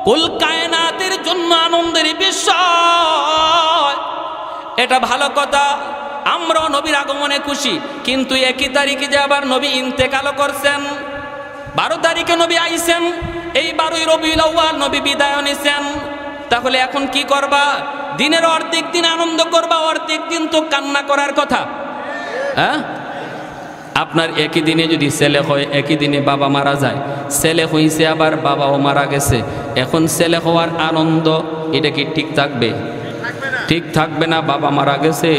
কুল কায়নাতের জন্য আনন্দের বিষয়, এটা ভালো কথা। আমরা নবীর আগমনে খুশি, কিন্তু একই তারিখে যে আবার নবী ইন্তেকালও করছেন। 12 তারিখে নবী আইছেন, এই 12ই রবিউল আউয়াল নবী বিদায় নিছেন। তাহলে এখন কি করবা? দিনের অর্ধেক দিন আনন্দ করবা, অর্ধেক দিন তো কান্না করার কথা। হ্যাঁ, আপনার একই দিনে যদি ছেলে হয়, একই দিনে বাবা মারা যায়, ছেলে হইছে আবার বাবাও মারা গেছে, এখন ছেলে হওয়ার আনন্দ, এটা কি ঠিক থাকবে? ঠিক থাকবে না। বাবা মারা গেছে,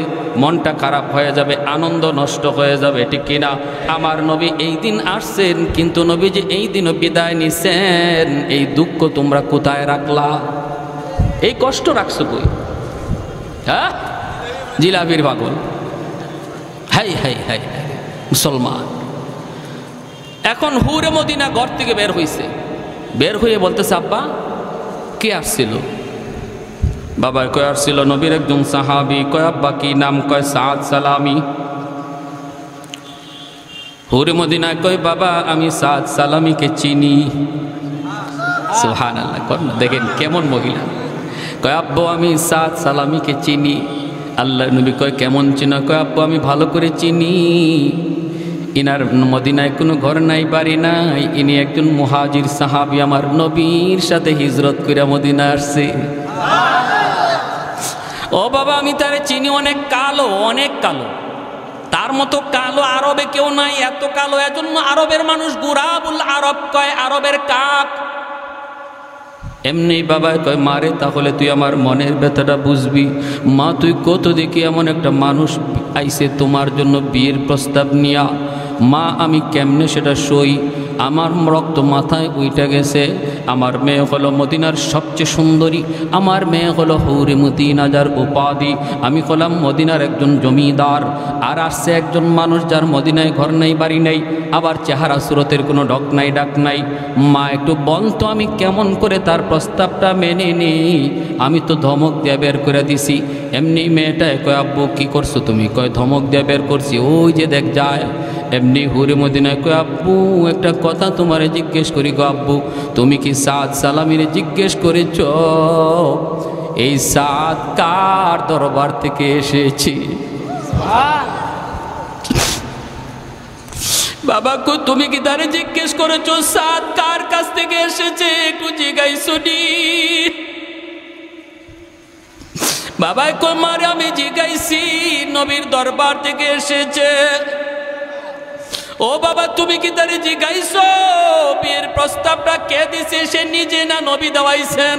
মনটা খারাপ হয়ে যাবে, আনন্দ নষ্ট হয়ে যাবে, ঠিক কিনা? আমার নবী এই দিন আসছেন, কিন্তু নবী যে এই দিনও বিদায় নিছেন, এই দুঃখ তোমরা কোথায় রাখলা? এই কষ্ট রাখছো কই? হ্যাঁ, জিলাপির পাগল। হাই হাই হাই মুসলমান। এখন হুরে মদিনা ঘর থেকে বের হইছে, বের হয়ে বলতেছে, আব্বা কে আসছিল? বাবা কয় আসছিল নবীর একজন সাহাবী। কয় আব্বা কি নাম? কয় সাদ সালামি। হুরে মদিনা কয় বাবা আমি সাদ সালামিকে চিনি। সুবহানাল্লাহ, দেখেন কেমন মহিলা। কয় আব্বু আমি সাদ সালামিকে চিনি। আল্লাহ নবী কয় কেমন চিনো? কয় আব্বু আমি ভালো করে চিনি, ইনার মদিনায় কোনো ঘর নাই, বাড়ি নাই, ইনি একজন মুহাজির সাহাবী, আমার নবীর সাথে হিজরত করে মদিনা আসছে। ও বাবা আমি তারে চিনি, অনেক কালো, অনেক কালো, তার মতো কালো আরবে কেউ নাই, এত কালো। এজন্য আরবের মানুষ গুরাবুল আরব কয়, আরবের কাক। এমনি বাবা কয় মারে তাহলে তুই আমার মনের ব্যথাটা বুঝবি। মা তুই কত দেখি এমন একটা মানুষ আইছে তোমার জন্য বিয়ের প্রস্তাব নিয়া, মা আমি কেমনে সেটা সই, আমার রক্ত মাথায় উইটা গেছে। আমার মেয়ে হলো মদিনার সবচেয়ে সুন্দরী, আমার মেয়ে হলো হৌরে মদিনা যার উপাধি, আমি হলাম মদিনার একজন জমিদার, আর আসছে একজন মানুষ যার মদিনায় ঘর নাই বাড়ি নেই, আবার চেহারা সুরতের কোনো ডক নাই ডাক নাই। মা একটু বল তো আমি কেমন করে তার প্রস্তাবটা মেনে নিই। আমি তো ধমক দিয়ে বের করে দিছি। এমনি মেয়েটায় কয় আব্বু কী করছো তুমি? কয় ধমক দিয়ে বের করছি, ওই যে দেখ যায়। এমনি হুরে মদিনায় কয় আব্বু একটা কথা তোমারে জিজ্ঞেস করি গো আব্বু, তুমি কি সাদ সালামিরে জিজ্ঞেস করেছ এই সাদ কার দরবার থেকে এসেছি? বাবা কো তুমি কি তারে জিজ্ঞেস করেছো সাদ কার কাছ থেকে এসেছে? একটু জিজ্ঞাইছো নি? বাবা কই মারে আমি জিজ্ঞাইছি, নবীর দরবার থেকে এসেছে। ও বাবা তুমি কি তারে জিজ্ঞাইছো বিয়ের প্রস্তাবটা কে দিছে, সে নিজে না নবী দেওয়াইছেন?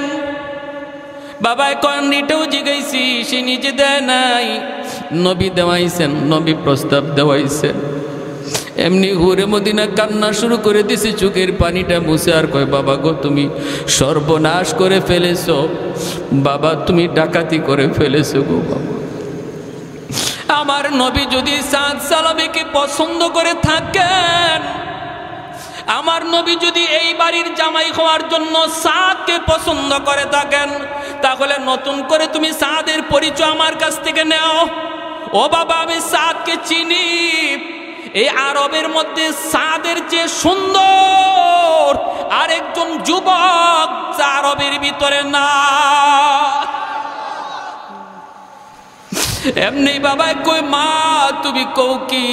বাবা কন এটাও জিজ্ঞাইছি, সে নিজে দেয় নাই, নবী দেওয়াইছেন, নবী প্রস্তাব দেওয়াইছেন। এমনি হুরে মদিনা কান্না শুরু করে দিছে, চোখের পানিটা মুছে আর কয় বাবা গো তুমি সর্বনাশ করে ফেলেছো, বাবা তুমি ডাকাতি করে ফেলেছো গো বাবা। আমার নবী যদি সাদ সালামিকে পছন্দ করে থাকেন, আমার নবী যদি এই বাড়ির জামাই হওয়ার জন্য সাদকে পছন্দ করে থাকেন, তাহলে নতুন করে তুমি সাদের পরিচয় আমার কাছ থেকে নাও। ও বাবা আমি সাদকে চিনি, এই আরবের মধ্যে সাদের যে সুন্দর আরেকজন যুবক আরবের ভিতরে না। এমনি বাবা কই মা তুমি কও কি?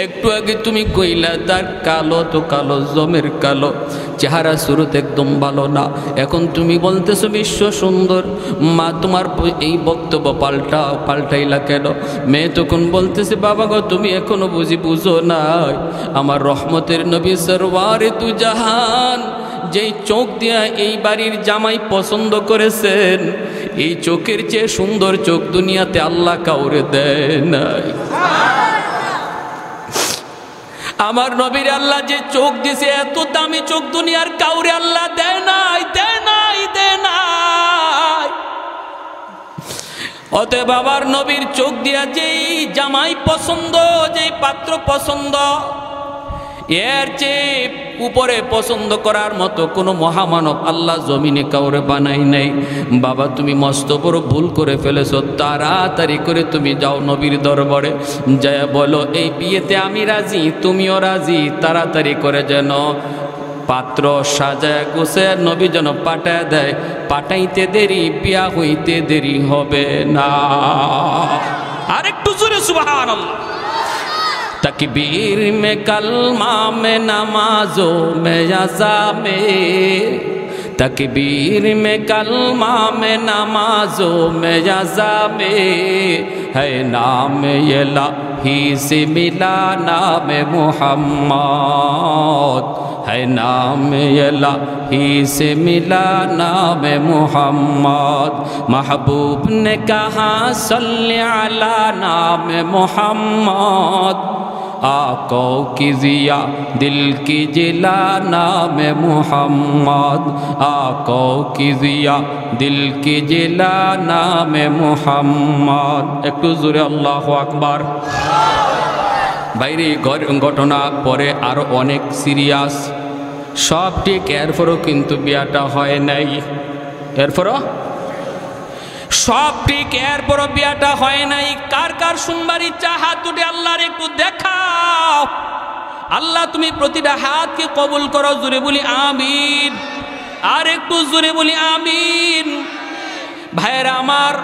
একটু আগে তুমি কইলা তার কালো তো কালো, জমের কালো, চেহারা সুরত একদম ভালো না। এখন তুমি বলতেছো বিশ্ব সুন্দর। মা তোমার এই বক্তব্য পাল্টাইলা কেন? মেয়ে তখন বলতেছে বাবা গো তুমি এখনো বুঝো নাই, আমার রহমতের নবী সরওয়ারে দু জাহান যেই চোখ দিয়া এই বাড়ির জামাই পছন্দ করেছেন, এই চোখের চেয়ে সুন্দর চোখ দুনিয়াতে আল্লাহ কাউরে দেয় নাই। আমার নবীর আল্লাহ যে চোখ দিছে, এত দামি চোখ দুনিয়ার কাউরে আল্লাহ দেয় নাই, দেয় নাই, দেয় নাই। অতএব বাবার নবীর চোখ দিয়া যেই জামাই পছন্দ, যেই পাত্র পছন্দ, এর চেয়ে উপরে পছন্দ করার মতো কোনো মহামানব আল্লাহ জমিনে কাউরে বানাই নাই। বাবা তুমি মস্ত বড় ভুল করে ফেলেছো, তাড়াতাড়ি করে তুমি যাও নবীর দরবারে, যায় বলো এই বিয়েতে আমি রাজি, তুমিও রাজি, তাড়াতাড়ি করে যেন পাত্র সাজায় গোছে নবী যেন পাঠায় দেয়। পাঠাইতে দেরি, বিয়া হইতে দেরি হবে না। আরেকটু জোরে সুবহানাল্লাহ। तकबीर में कलमा में नमाजों में अज़ा में, तकबीर में कलमा में नमाजों में अज़ा में, है नाम ये लाही से मिला नाम मुहम्मद, है नाम ये लाही से मिला नाम मुहम्मद। महबूब ने कहा सल्ले अला नाम मुहम्मद, आको की जिया दिल की जिला नाम मुहम्मद, आको की जिया दिल की जिला नाम मुहम्मद। একটু জোরে আল্লাহু আকবার। বাইরে ঘটনা পরে আরো অনেক সিরিয়াস, সব ঠিক, এরপরও কিন্তু বিয়াটা হয় নাই। এরপরও সব ঠিক, এরপরও বিয়াটা হয় নাই। কার কার শুনবার ইচ্ছা হাত উঠে আল্লাহর একটু দেখাও। আল্লাহ তুমি প্রতিটা হাতকে কবুল করো, জোরে বলি আমিন। আর একটু জোরে বলি আমিন। ভাইয়েরা আমার,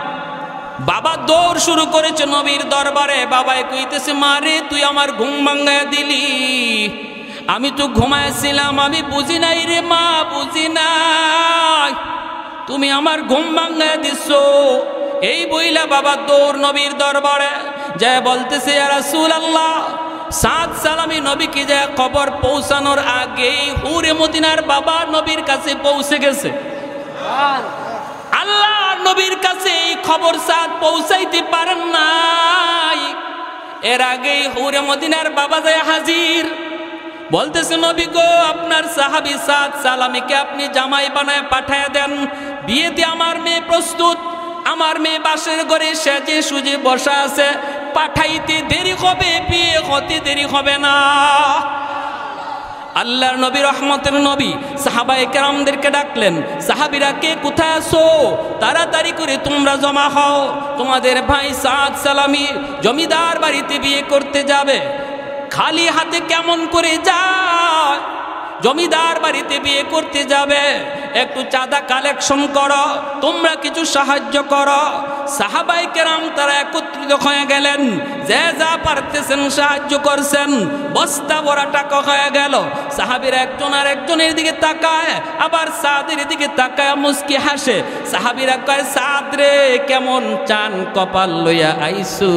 বাবা দৌড় শুরু করেছে নবীর দরবারে। বাবাই কইতেছে মারে তুই আমার ঘুম ভাঙায় দিলি, আমি তো ঘুমাইছিলাম, আমি বুঝি নাই রে মা, বুঝি নাই, তুমি আমার ঘুম ভাঙায় দিছো। এই বইলা বাবা দৌড় নবীর দরবারে যায় বলতেছে ইয়া রাসূলুল্লাহ সাদ সালামি নবীকে যে খবর পৌঁছানোর আগেই হুরে মদিনার বাবা নবীর কাছে পৌঁছে গেছে। আল্লাহ নবীর কাছে এই খবর সাদ পৌঁছাইতে পারেন নাই, এর আগেই হুরে মদিনার বাবা যায় হাজির। বলতেছে নবী গো, আপনার সাহাবী সাদ সালামিকে আপনি জামাই বানায় পাঠায় দেন, বিয়েতে আমার মেয়ে প্রস্তুত, আমার মেয়ে বাসের ঘরে সেজে সুজে বসা আছে, পাঠাইতে দেরি হবে, বিয়ে হতে দেরি হবে না। আল্লাহর নবী রহমতের নবী সাহাবায়ে কেরামদেরকে ডাকলেন, সাহাবীরা কে কোথায় আছো, তাড়াতাড়ি করে তোমরা জমা হও, তোমাদের ভাই সাদ সালামি জমিদার বাড়িতে বিয়ে করতে যাবে। খালি হাতে কেমন করে যায়, জমিদার বাড়িতে বিয়ে করতে যাবে, একটু চাঁদা কালেকশন করো, তোমরা কিছু সাহায্য করো। সাহাবায়ে কেরাম তারা একত্রিত হয়ে গেলেন, যে যা পারতেছেন সাহায্য করছেন। বস্তা ভরা টাকা হয়ে গেল। সাহাবীরা একজন আর একজনের দিকে তাকায়, আবার সাদের দিকে তাকায় মুস্কি হাসে। সাহাবীরা কয়, সাদ রে কেমন চান কপাল লইয়া আইসু,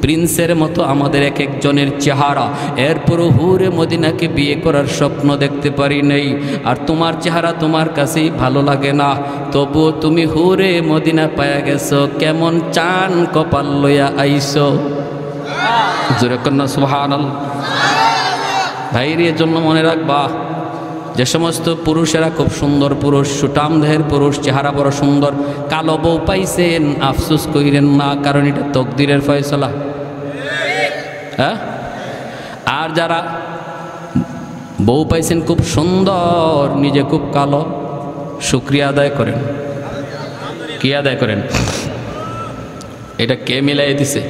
প্রিন্সের মতো আমাদের এক একজনের চেহারা, এরপরও হুরে মদিনাকে বিয়ে করার স্বপ্ন দেখতে পারি নাই, আর তোমার চেহারা তোমার কাছেই ভালো লাগে না, তবুও তুমি হুরে মদিনা পায়া গেছো, কেমন চান কপাল লইয়া আইসো। জোরে কন্যা সুবহানাল্লাহ। ভাইরে জন্য মনে রাখবা, যে সমস্ত পুরুষেরা খুব সুন্দর পুরুষ, সুটাম দেহের পুরুষ, চেহারা বড় সুন্দর, কালো বউ পাইছেন, আফসোস কইরেন না, কারণ এটা তকদিরের ফয়সালা। হ্যাঁ, আর যারা বউ পাইছেন খুব সুন্দর, নিজে খুব কালো, শুকরিয়া আদায় করেন। কি আদায় করেন? এটা কে মিলাই দিছে?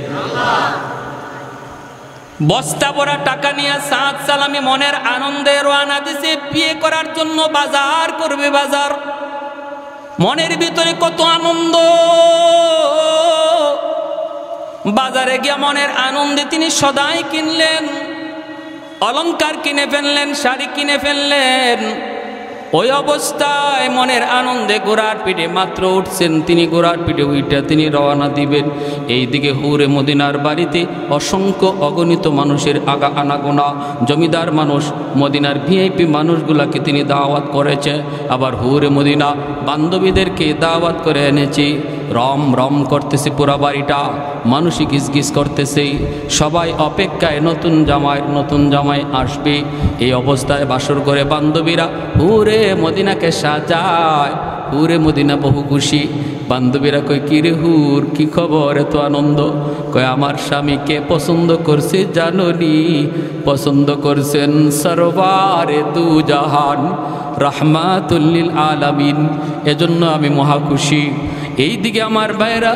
বস্তা ভরা টাকা নিয়ে সাদ সালামি মনের আনন্দে রওনা দিছে, বিয়ে করার জন্য বাজার করবে। বাজার, মনের ভিতরে কত আনন্দ। বাজারে গিয়ে মনের আনন্দে তিনি সদাই কিনলেন, অলংকার কিনে ফেললেন, শাড়ি কিনে ফেললেন। ওই অবস্থায় মনের আনন্দে ঘোড়ার পিঠে মাত্র উঠছেন, তিনি ঘোড়ার পিঠে উইটা তিনি রওনা দিবেন। এইদিকে হুরে মদিনার বাড়িতে অসংখ্য অগণিত মানুষের আনাগোনা, জমিদার মানুষ, মদিনার ভিআইপি মানুষগুলাকে তিনি দাওয়াত করেছে। আবার হুরে মদিনা বান্ধবীদেরকে দাওয়াত করে এনেছি। রম রম করতেছে পুরা বাড়িটা, মানুষই গিজগিজ করতেছে, সবাই অপেক্ষায় নতুন জামাই আসবে। এই অবস্থায় বাসর করে বান্ধবীরা হুরে মদিনাকে সাজায়। হুরে মদিনা বহু খুশি। বান্ধবীরা কয়, কি রে হুর, কি খবর, এত আনন্দ? কয়, আমার স্বামীকে পছন্দ করছে জাননি, পছন্দ করছেন সরওয়ারে দু জাহান রাহমাতুল লিল আলামিন, এজন্য আমি মহা খুশি। এইদিকে আমার ভাইরা,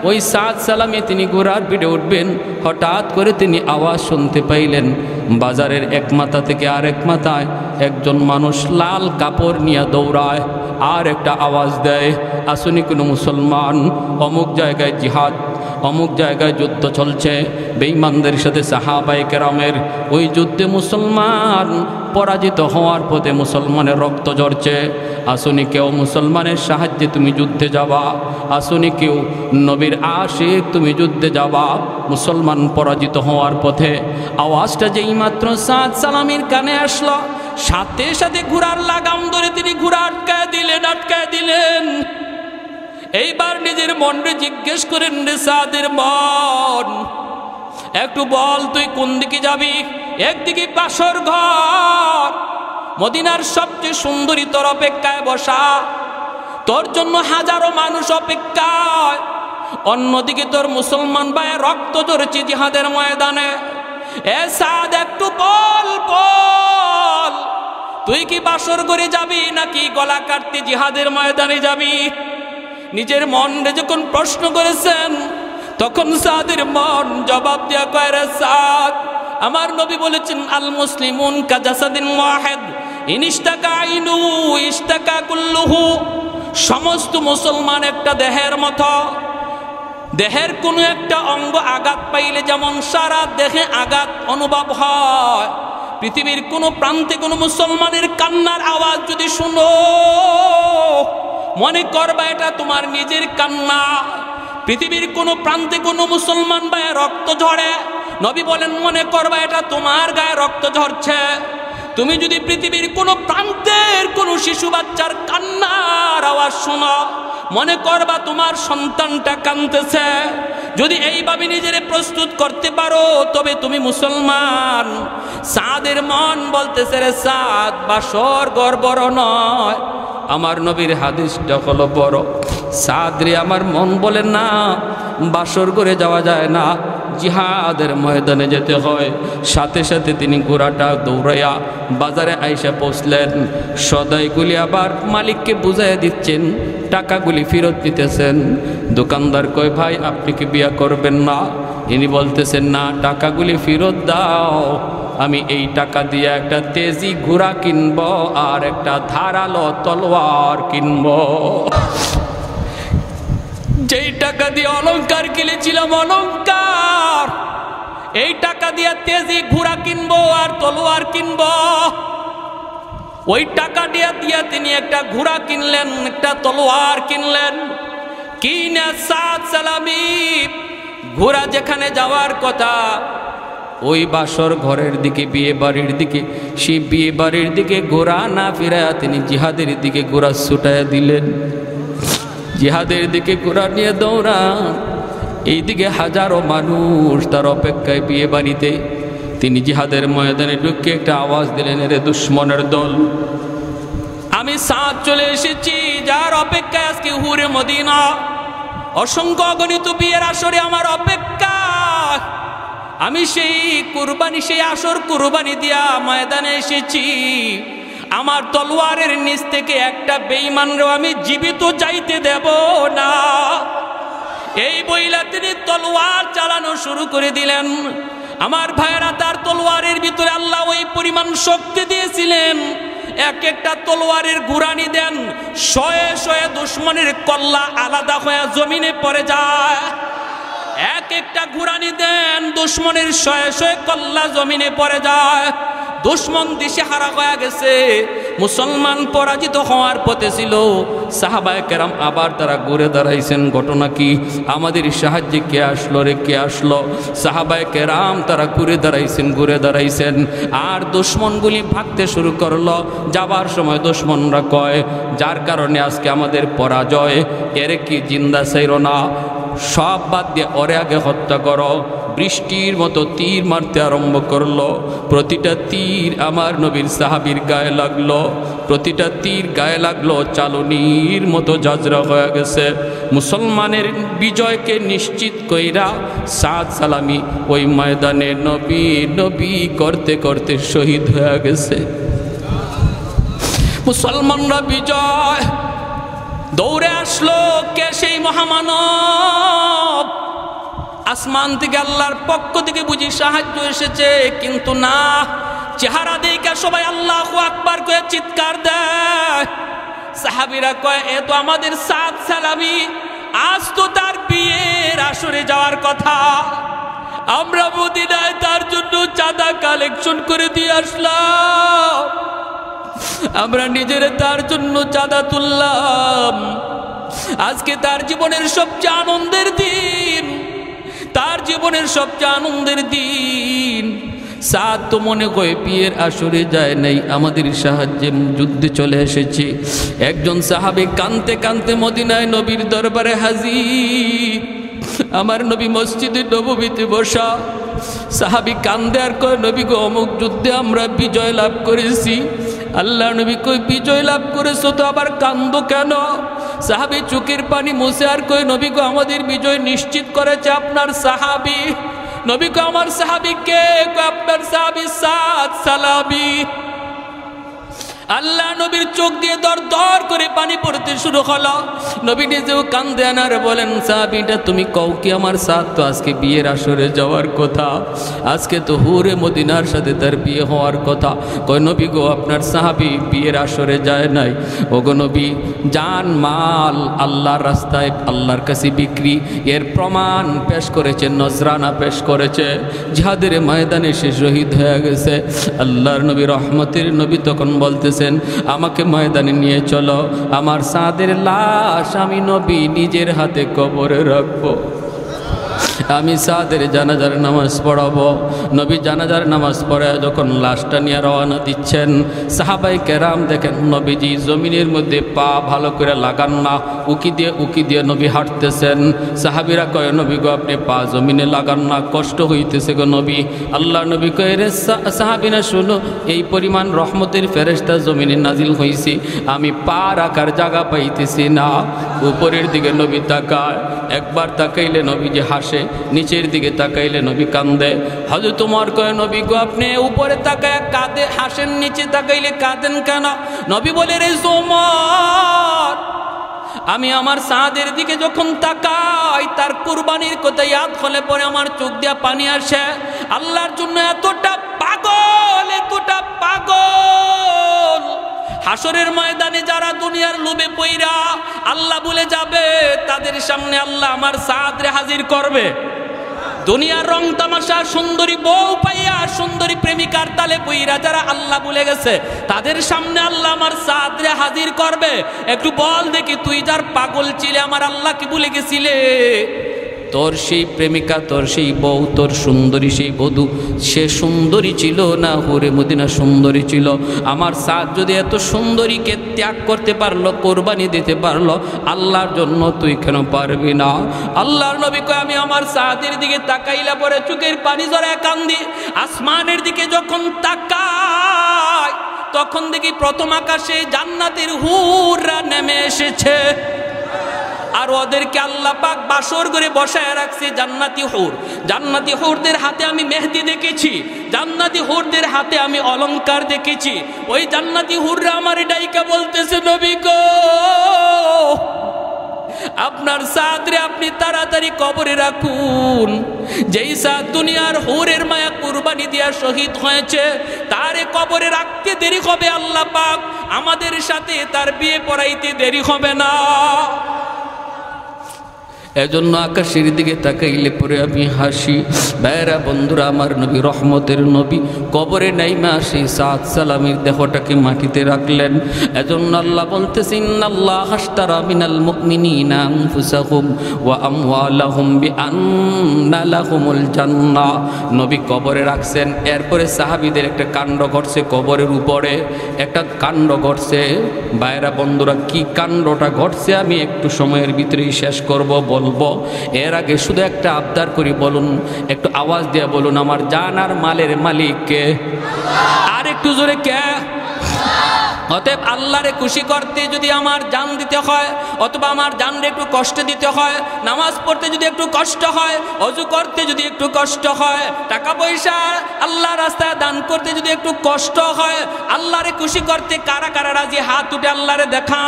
ওই সাদ সালামি তিনি ঘোড়ার পিঠে উঠবেন, হঠাৎ করে তিনি আওয়াজ শুনতে পাইলেন। বাজারের এক মাথা থেকে আরেক মাথায় একজন মানুষ লাল কাপড় নিয়ে দৌড়ায়, আর একটা আওয়াজ দেয়, আসুনি কোনো মুসলমান, অমুক জায়গায় জিহাদ, অমুক জায়গায় যুদ্ধ চলছে বেঈমানদের সাথে সাহাবায়ে কেরামের। ওই যুদ্ধে মুসলমান পরাজিত হওয়ার পথে মুসলমানের রক্ত ঝরছে। আসুনি কেউ মুসলমানের সাহায্যে তুমি যুদ্ধে যাবা, আসুনি কেউ নবীর আশিক তুমি যুদ্ধে যাবা, মুসলমান পরাজিত হওয়ার পথে। আওয়াজটা যেই মাত্র সাদ সালামির কানে আসলো, সাথে সাথে ঘোড়ার লাগাম ধরে তিনি ঘোড়া আটকায় দিলেন। এইবার নিজের মনকে জিজ্ঞেস করেন, রে সাদের মন, একটু বল তুই কোন দিকে যাবি? একদিকে বাসর ঘর, মদিনার সবচেয়ে সুন্দরী তোর অপেক্ষায় বসা, তোর জন্য হাজারো মানুষ অপেক্ষায়, অন্যদিকে তোর মুসলমান ভাইয়ের রক্ত ঝরছে জিহাদের ময়দানে। এ সাদ, একটু বল, তুই কি বাসর ঘরে যাবি নাকি গলা কাটতে জিহাদের ময়দানে যাবি? নিজের মনরে যখন প্রশ্ন করেছেন, তখন সাদের মন জবাব দেয়া কয়, রে সাদ, আমার নবী বলেছেন, আল মুসলিমুন কাজাসাদিন ওয়াহিদ ইনিস্তাকা আইনু ইস্তাকা কুল্লুহু। সমস্ত মুসলমান একটা দেহের মতো, দেহের কোনো একটা অঙ্গ আঘাত পাইলে যেমন সারা দেহে আঘাত অনুভব হয়, পৃথিবীর কোনো প্রান্তে কোনো মুসলমানের কান্নার আওয়াজ যদি শুনো, মনে করবা এটা তোমার নিজের কান্না। পৃথিবীর কোনো প্রান্তে কোনো মুসলমান ভাইয়ের রক্ত ঝরে, নবী বলেন, মনে করবা এটা তোমার গায়ে রক্ত ঝরছে। তুমি যদি পৃথিবীর কোনো প্রান্তের কোনো শিশু বাচ্চার কান্নার আওয়াজ শোনো, মনে করবা তোমার সন্তানটা কাঁদতেছে। যদি এইভাবে নিজেরে প্রস্তুত করতে পারো তবে তুমি মুসলমান। সাদের মন বলতেছে, রে সাদ, বাসর ঘর বড় নয়, আমার নবীর হাদিসটা হলো বড়। সাদ রে, আমার মন বলে না, বাসর করে যাওয়া যায় না, জিহাদের ময়দানে যেতে হয়। সাথে সাথে তিনি ঘোড়াটা দৌড়াইয়া বাজারে আইসা পৌঁছলেন। সদাইগুলি আবার মালিককে বুঝাইয়া দিচ্ছেন, টাকাগুলি ফেরত নিতেছেন। দোকানদার কয়, ভাই আপনি কি বিয়া করবেন না? ইনি বলতেছেন, না, টাকাগুলি ফেরত দাও, আমি এই টাকা দিয়ে একটা তেজি ঘোড়া কিনব আর একটা ধারালো তলোয়ার কিনব। যেই টাকা দিয়ে অলংকার কিনেছিলাম অলংকার, এই টাকা দিয়ে তেজি ঘোড়া কিনবো আর তলোয়ার কিনবো। ওই টাকা দিয়ে তিনি একটা ঘোড়া কিনলেন, একটা তলোয়ার কিনলেন। কিনে সাদ সালামি ঘোড়া যেখানে যাওয়ার কথা, ওই বাসর ঘরের দিকে, বিয়ে বাড়ির দিকে, সেই বিয়ে বাড়ির দিকে ঘোড়া না ফিরায়া তিনি জিহাদের দিকে ঘোড়া ছুটাইয়া দিলেন। জিহাদের দিকে ঘোড়া নিয়ে দৌড়ান। এইদিকে হাজারো মানুষ তার অপেক্ষায় বিয়ে বাড়িতে। তিনি জিহাদের ময়দানে ঢুকে একটা আওয়াজ দিলেন, রে দুশ্মনের দল, আমি সাদ চলে এসেছি, যার অপেক্ষায় আজকে হুরে মদিনা। অসংখ্য অগণিত বিয়ের আসরে আমার অপেক্ষা। আমি সেই কুরবানি, সেই আসর কুরবানি দিয়া ময়দানে এসেছি। আমার তলোয়ারের নিচ থেকে একটা বেঈমানরেও আমি জীবিত যাইতে দেব না। এই বইলা তিনি তলোয়ার চালানো শুরু করে দিলেন। আমার ভাইয়েরা, তার তলোয়ারের ভিতরে আল্লাহ ওই পরিমাণ শক্তি দিয়েছিলেন, এক একটা তলোয়ারের ঘুরানি দেন, শয়ে শয়ে দুশ্মনের কল্লা আলাদা হয়ে জমিনে পড়ে যায়। এক একটা ঘুরানি দেন, দুশ্মনের শয়ে শয়ে কল্লা জমিনে পড়ে যায়। দুশ্মন দিশেহারা হয়ে গেছে, মুসলমান পরাজিত হওয়ার পথে ছিল। সাহাবায়ে কেরাম আবার তারা ঘুরে দাঁড়াইছেন, ঘটনা কি? আমাদের সাহায্যে কে আসলো রে, কে আসলো? সাহাবায়ে কেরাম তারা ঘুরে দাঁড়াইছেন। আর দুশ্মনগুলি ভাগতে শুরু করলো। যাবার সময় দুশ্মনরা কয়, যার কারণে আজকে আমাদের পরাজয়, এর কি জিন্দা চাইরো না, সব বাদ দিয়ে ওরে আগে হত্যা করো। বৃষ্টির মতো তীর মারতে আরম্ভ করলো। প্রতিটা তীর আমার নবীর সাহাবীর গায়ে লাগলো, প্রতিটা তীর গায়ে লাগলো, চালনির মতো জাজরা হয়ে গেছে। মুসলমানের বিজয়কে নিশ্চিত কইরা সাদ সালামি ওই ময়দানে নবী নবী করতে করতে শহীদ হয়ে গেছে। মুসলমানরা বিজয় দৌড়ে আসলো। কে সেই মহামানব? আসমান থেকে আল্লাহর পক্ষ থেকে বুঝি সাহায্য এসেছে, কিন্তু না, চেহারা দেখে সবাই আল্লাহু আকবার করে চিৎকার দেয়। সাহাবীরা কয়, এ তো আমাদের সাদ সালামি, আজ তো তার বিয়ের আসরে যাওয়ার কথা। আমরা মদিনায় তার জন্য চাঁদা কালেকশন করে দিয়ে আসলাম, আমরা নিজেরা তার জন্য চাঁদা তুললাম। আজকে তার জীবনের সবচেয়ে আনন্দের দিন, তার জীবনের সবচেয়ে আনন্দের দিন। সাদ তো মনে হয় বিয়ের আসরে যায় নাই, আমাদের সাহায্যে যুদ্ধে চলে এসেছে। একজন সাহাবী কাঁদতে কাঁদতে মদিনায় নবীর দরবারে হাজির। আমার নবী মসজিদে নববীতে বসা। সাহাবী কান্দে আর কয়, নবী গো, অমুক যুদ্ধে আমরা বিজয় লাভ করেছি। আল্লাহ নবী কই, বিজয় লাভ করেছো তো আবার কান্দো কেন? সাহাবী চোখের পানি মুছে আর কই, নবী গো, আমাদের বিজয় নিশ্চিত করেছে আপনার সাহাবী। নবী গো, আমার সাহাবী কে? আপনার সাহাবী সাদ সালামি। আল্লাহ নবীর চোখ দিয়ে দর দর করে পানি পড়তে শুরু হলো। নবী নিজেও কান্দে আনার বলেন, সাহাবীটা তুমি কও কি, আমার সাদ তো আজকে বিয়ের আসরে যাওয়ার কথা, আজকে তো হুরে মদিনার সাথে তার বিয়ে হওয়ার কথা। কয়, নবী গো, আপনার সাহাবী বিয়ের আসরে যায় নাই। ও গো নবী, জান মাল আল্লাহর রাস্তায় আল্লাহর কাছে বিক্রি, এর প্রমাণ পেশ করেছে, নজরানা পেশ করেছে। জিহাদের ময়দানে সে শহীদ হয়ে গেছে। আল্লাহর নবী রহমতের নবী তখন বলতে, আমাকে ময়দানে নিয়ে চলো, আমার সাদের লাশ আমি নবী নিজের হাতে কবরে রাখবো। আমি সাদের জানাজার নামাজ পড়াবো। নবী জানাজার নামাজ পড়ে যখন লাশটা নিয়ে রওনা দিচ্ছেন, সাহাবাই কেরাম দেখেন নবীজি জমিনের মধ্যে পা ভালো করে লাগান না, উকি দিয়ে নবী হাঁটতেছেন। সাহাবিরা কয়, নবী গো আপনি পা জমিনে লাগান না, কষ্ট হইতেছে গো নবী। আল্লাহ নবী কয়, রে সাহাবিনা শুনো, এই পরিমাণ রহমতের ফেরেশতা জমিনে নাজিল হইছি, আমি পা রাখার জায়গা পাইতেছি না। উপরের দিকে নবী তাকায়, একবার তাকাইলে নবীজি হাসে, নিচের দিকে তাকাইলে নবী কান্দে। হযরত ওমর কয়, নবী গো আপনি উপরে তাকায় কাঁদে হাসেন, নিচে তাকাইলে কাঁদেন কেন? নবী বলে, রে ওমর, আমি আমার সাদের দিকে যখন তাকাই তার কুরবানির কথা ইয়াদ হলে পরে আমার চোখ দিয়া পানি আসে। আল্লাহর জন্য এতটা পাগল, এতটা পাগল। হাসরের ময়দানে যারা দুনিয়ার লোভে পইরা আল্লাহ বলে যাবে, তাদের সামনে আল্লাহ আমার সাদরে হাজির করবে। দুনিয়ার রং তামাশা, সুন্দরী বউ পাইয়া সুন্দরী প্রেমিকার তালে পইরা যারা আল্লাহ বলে গেছে, তাদের সামনে আল্লাহ আমার সাদরে হাজির করবে। একটু বল দেখি, তুই যার পাগল ছিলে আমার আল্লাহ কি ভুলে গেছিলে? তোর সেই প্রেমিকা, তোর সেই বউ, তোর সুন্দরী সেই বধূ, সে সুন্দরী ছিল না হুরে মদিনা সুন্দরী ছিল? আমার সাদ যদি এত সুন্দরীকে ত্যাগ করতে পারলো, কোরবানি দিতে পারলো, আল্লাহর জন্য তুই কেন পারবি না? আল্লাহর নবী কয়, আমি আমার সাদের দিকে তাকাইলা পরে চোখের পানি জড়ায় কান্দি। আসমানের দিকে যখন তাকাই তখন দেখি প্রথম আকাশে জান্নাতের হুররা নেমে এসেছে, আর ওদেরকে আল্লাহ পাক বাসর করে বসায় রাখছে জান্নাতি হুর। জান্নাতি হুরদের হাতে আমি মেহেদি দেখেছি, জান্নাতি হুরদের হাতে আমি অলংকার দেখেছি। ওই জান্নাতি হুররা আমার ডাইকা বলতেছে, নবী গো আপনার সাদরে আপনি তাড়াতাড়ি কবরে রাখুন। যেই সাদ দুনিয়ার হুরের মায়া কুরবানি দিয়া শহীদ হয়েছে, তারে কবরে রাখতে দেরি হবে আল্লাহ পাক আমাদের সাথে তার বিয়ে পড়াইতে দেরি হবে না। এজন্য আকাশের দিকে তাকাইলে পরে আমি হাসি। ভাইরা বন্ধুরা, আমার নবী রহমতের নবী কবরে নাইমা সেই সাদ সালামের দেহটাকে মাটিতে রাখলেন। এজন্য আল্লাহ বলতেছেন, ইন্নাল্লাহ হাশতারা মিনাল মুমিনিনা আনফুসাহুম ওয়া আমওয়ালাহুম বিআন্না লাহুমুল জান্নাহ। নবী কবরে রাখছেন। এরপরে সাহাবীদের একটা কাণ্ড ঘটছে, কবরের উপরে একটা কাণ্ড ঘটছে। ভাইরা বন্ধুরা, কি কাণ্ডটা ঘটছে আমি একটু সময়ের ভিতরেই শেষ করব, বলবো। এর আগে শুধু একটা আবদার করি, বলুন, একটু আওয়াজ দিয়ে বলুন, আমার জান আর মালের মালিক কে? আর একটু জোরে কে? অতএব আল্লাহরে খুশি করতে যদি আমার জান দিতে হয়, অথবা আমার জানরে একটু কষ্ট দিতে হয়, নামাজ পড়তে যদি একটু কষ্ট হয়, ওযু করতে যদি একটু কষ্ট হয়, টাকা পয়সা আল্লাহর রাস্তায় দান করতে যদি একটু কষ্ট হয়, আল্লাহরে খুশি করতে কারা কারা রাজি? হাত উঠে আল্লাহরে দেখা।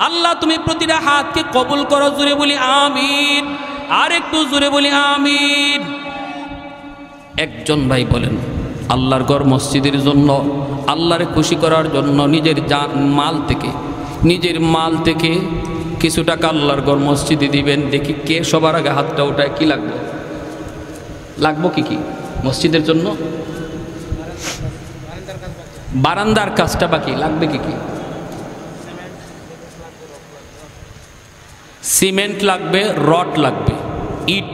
আল্লাহ তুমি প্রতিটা হাতকে কবুল করো, জোরে বলি আমিন। আর একটু জোরে বলি আমিন। একজন ভাই বলেন, আল্লাহর ঘর মসজিদের জন্য, আল্লাহরে খুশি করার জন্য নিজের মাল থেকে কিছু টাকা আল্লাহর ঘর মসজিদে দিবেন। দেখি কে সবার আগে হাতটা ওঠায়। কি লাগবো কি মসজিদের জন্য? বারান্দার কাজটা বাকি, লাগবে কি? সিমেন্ট লাগবে, রড লাগবে, ইট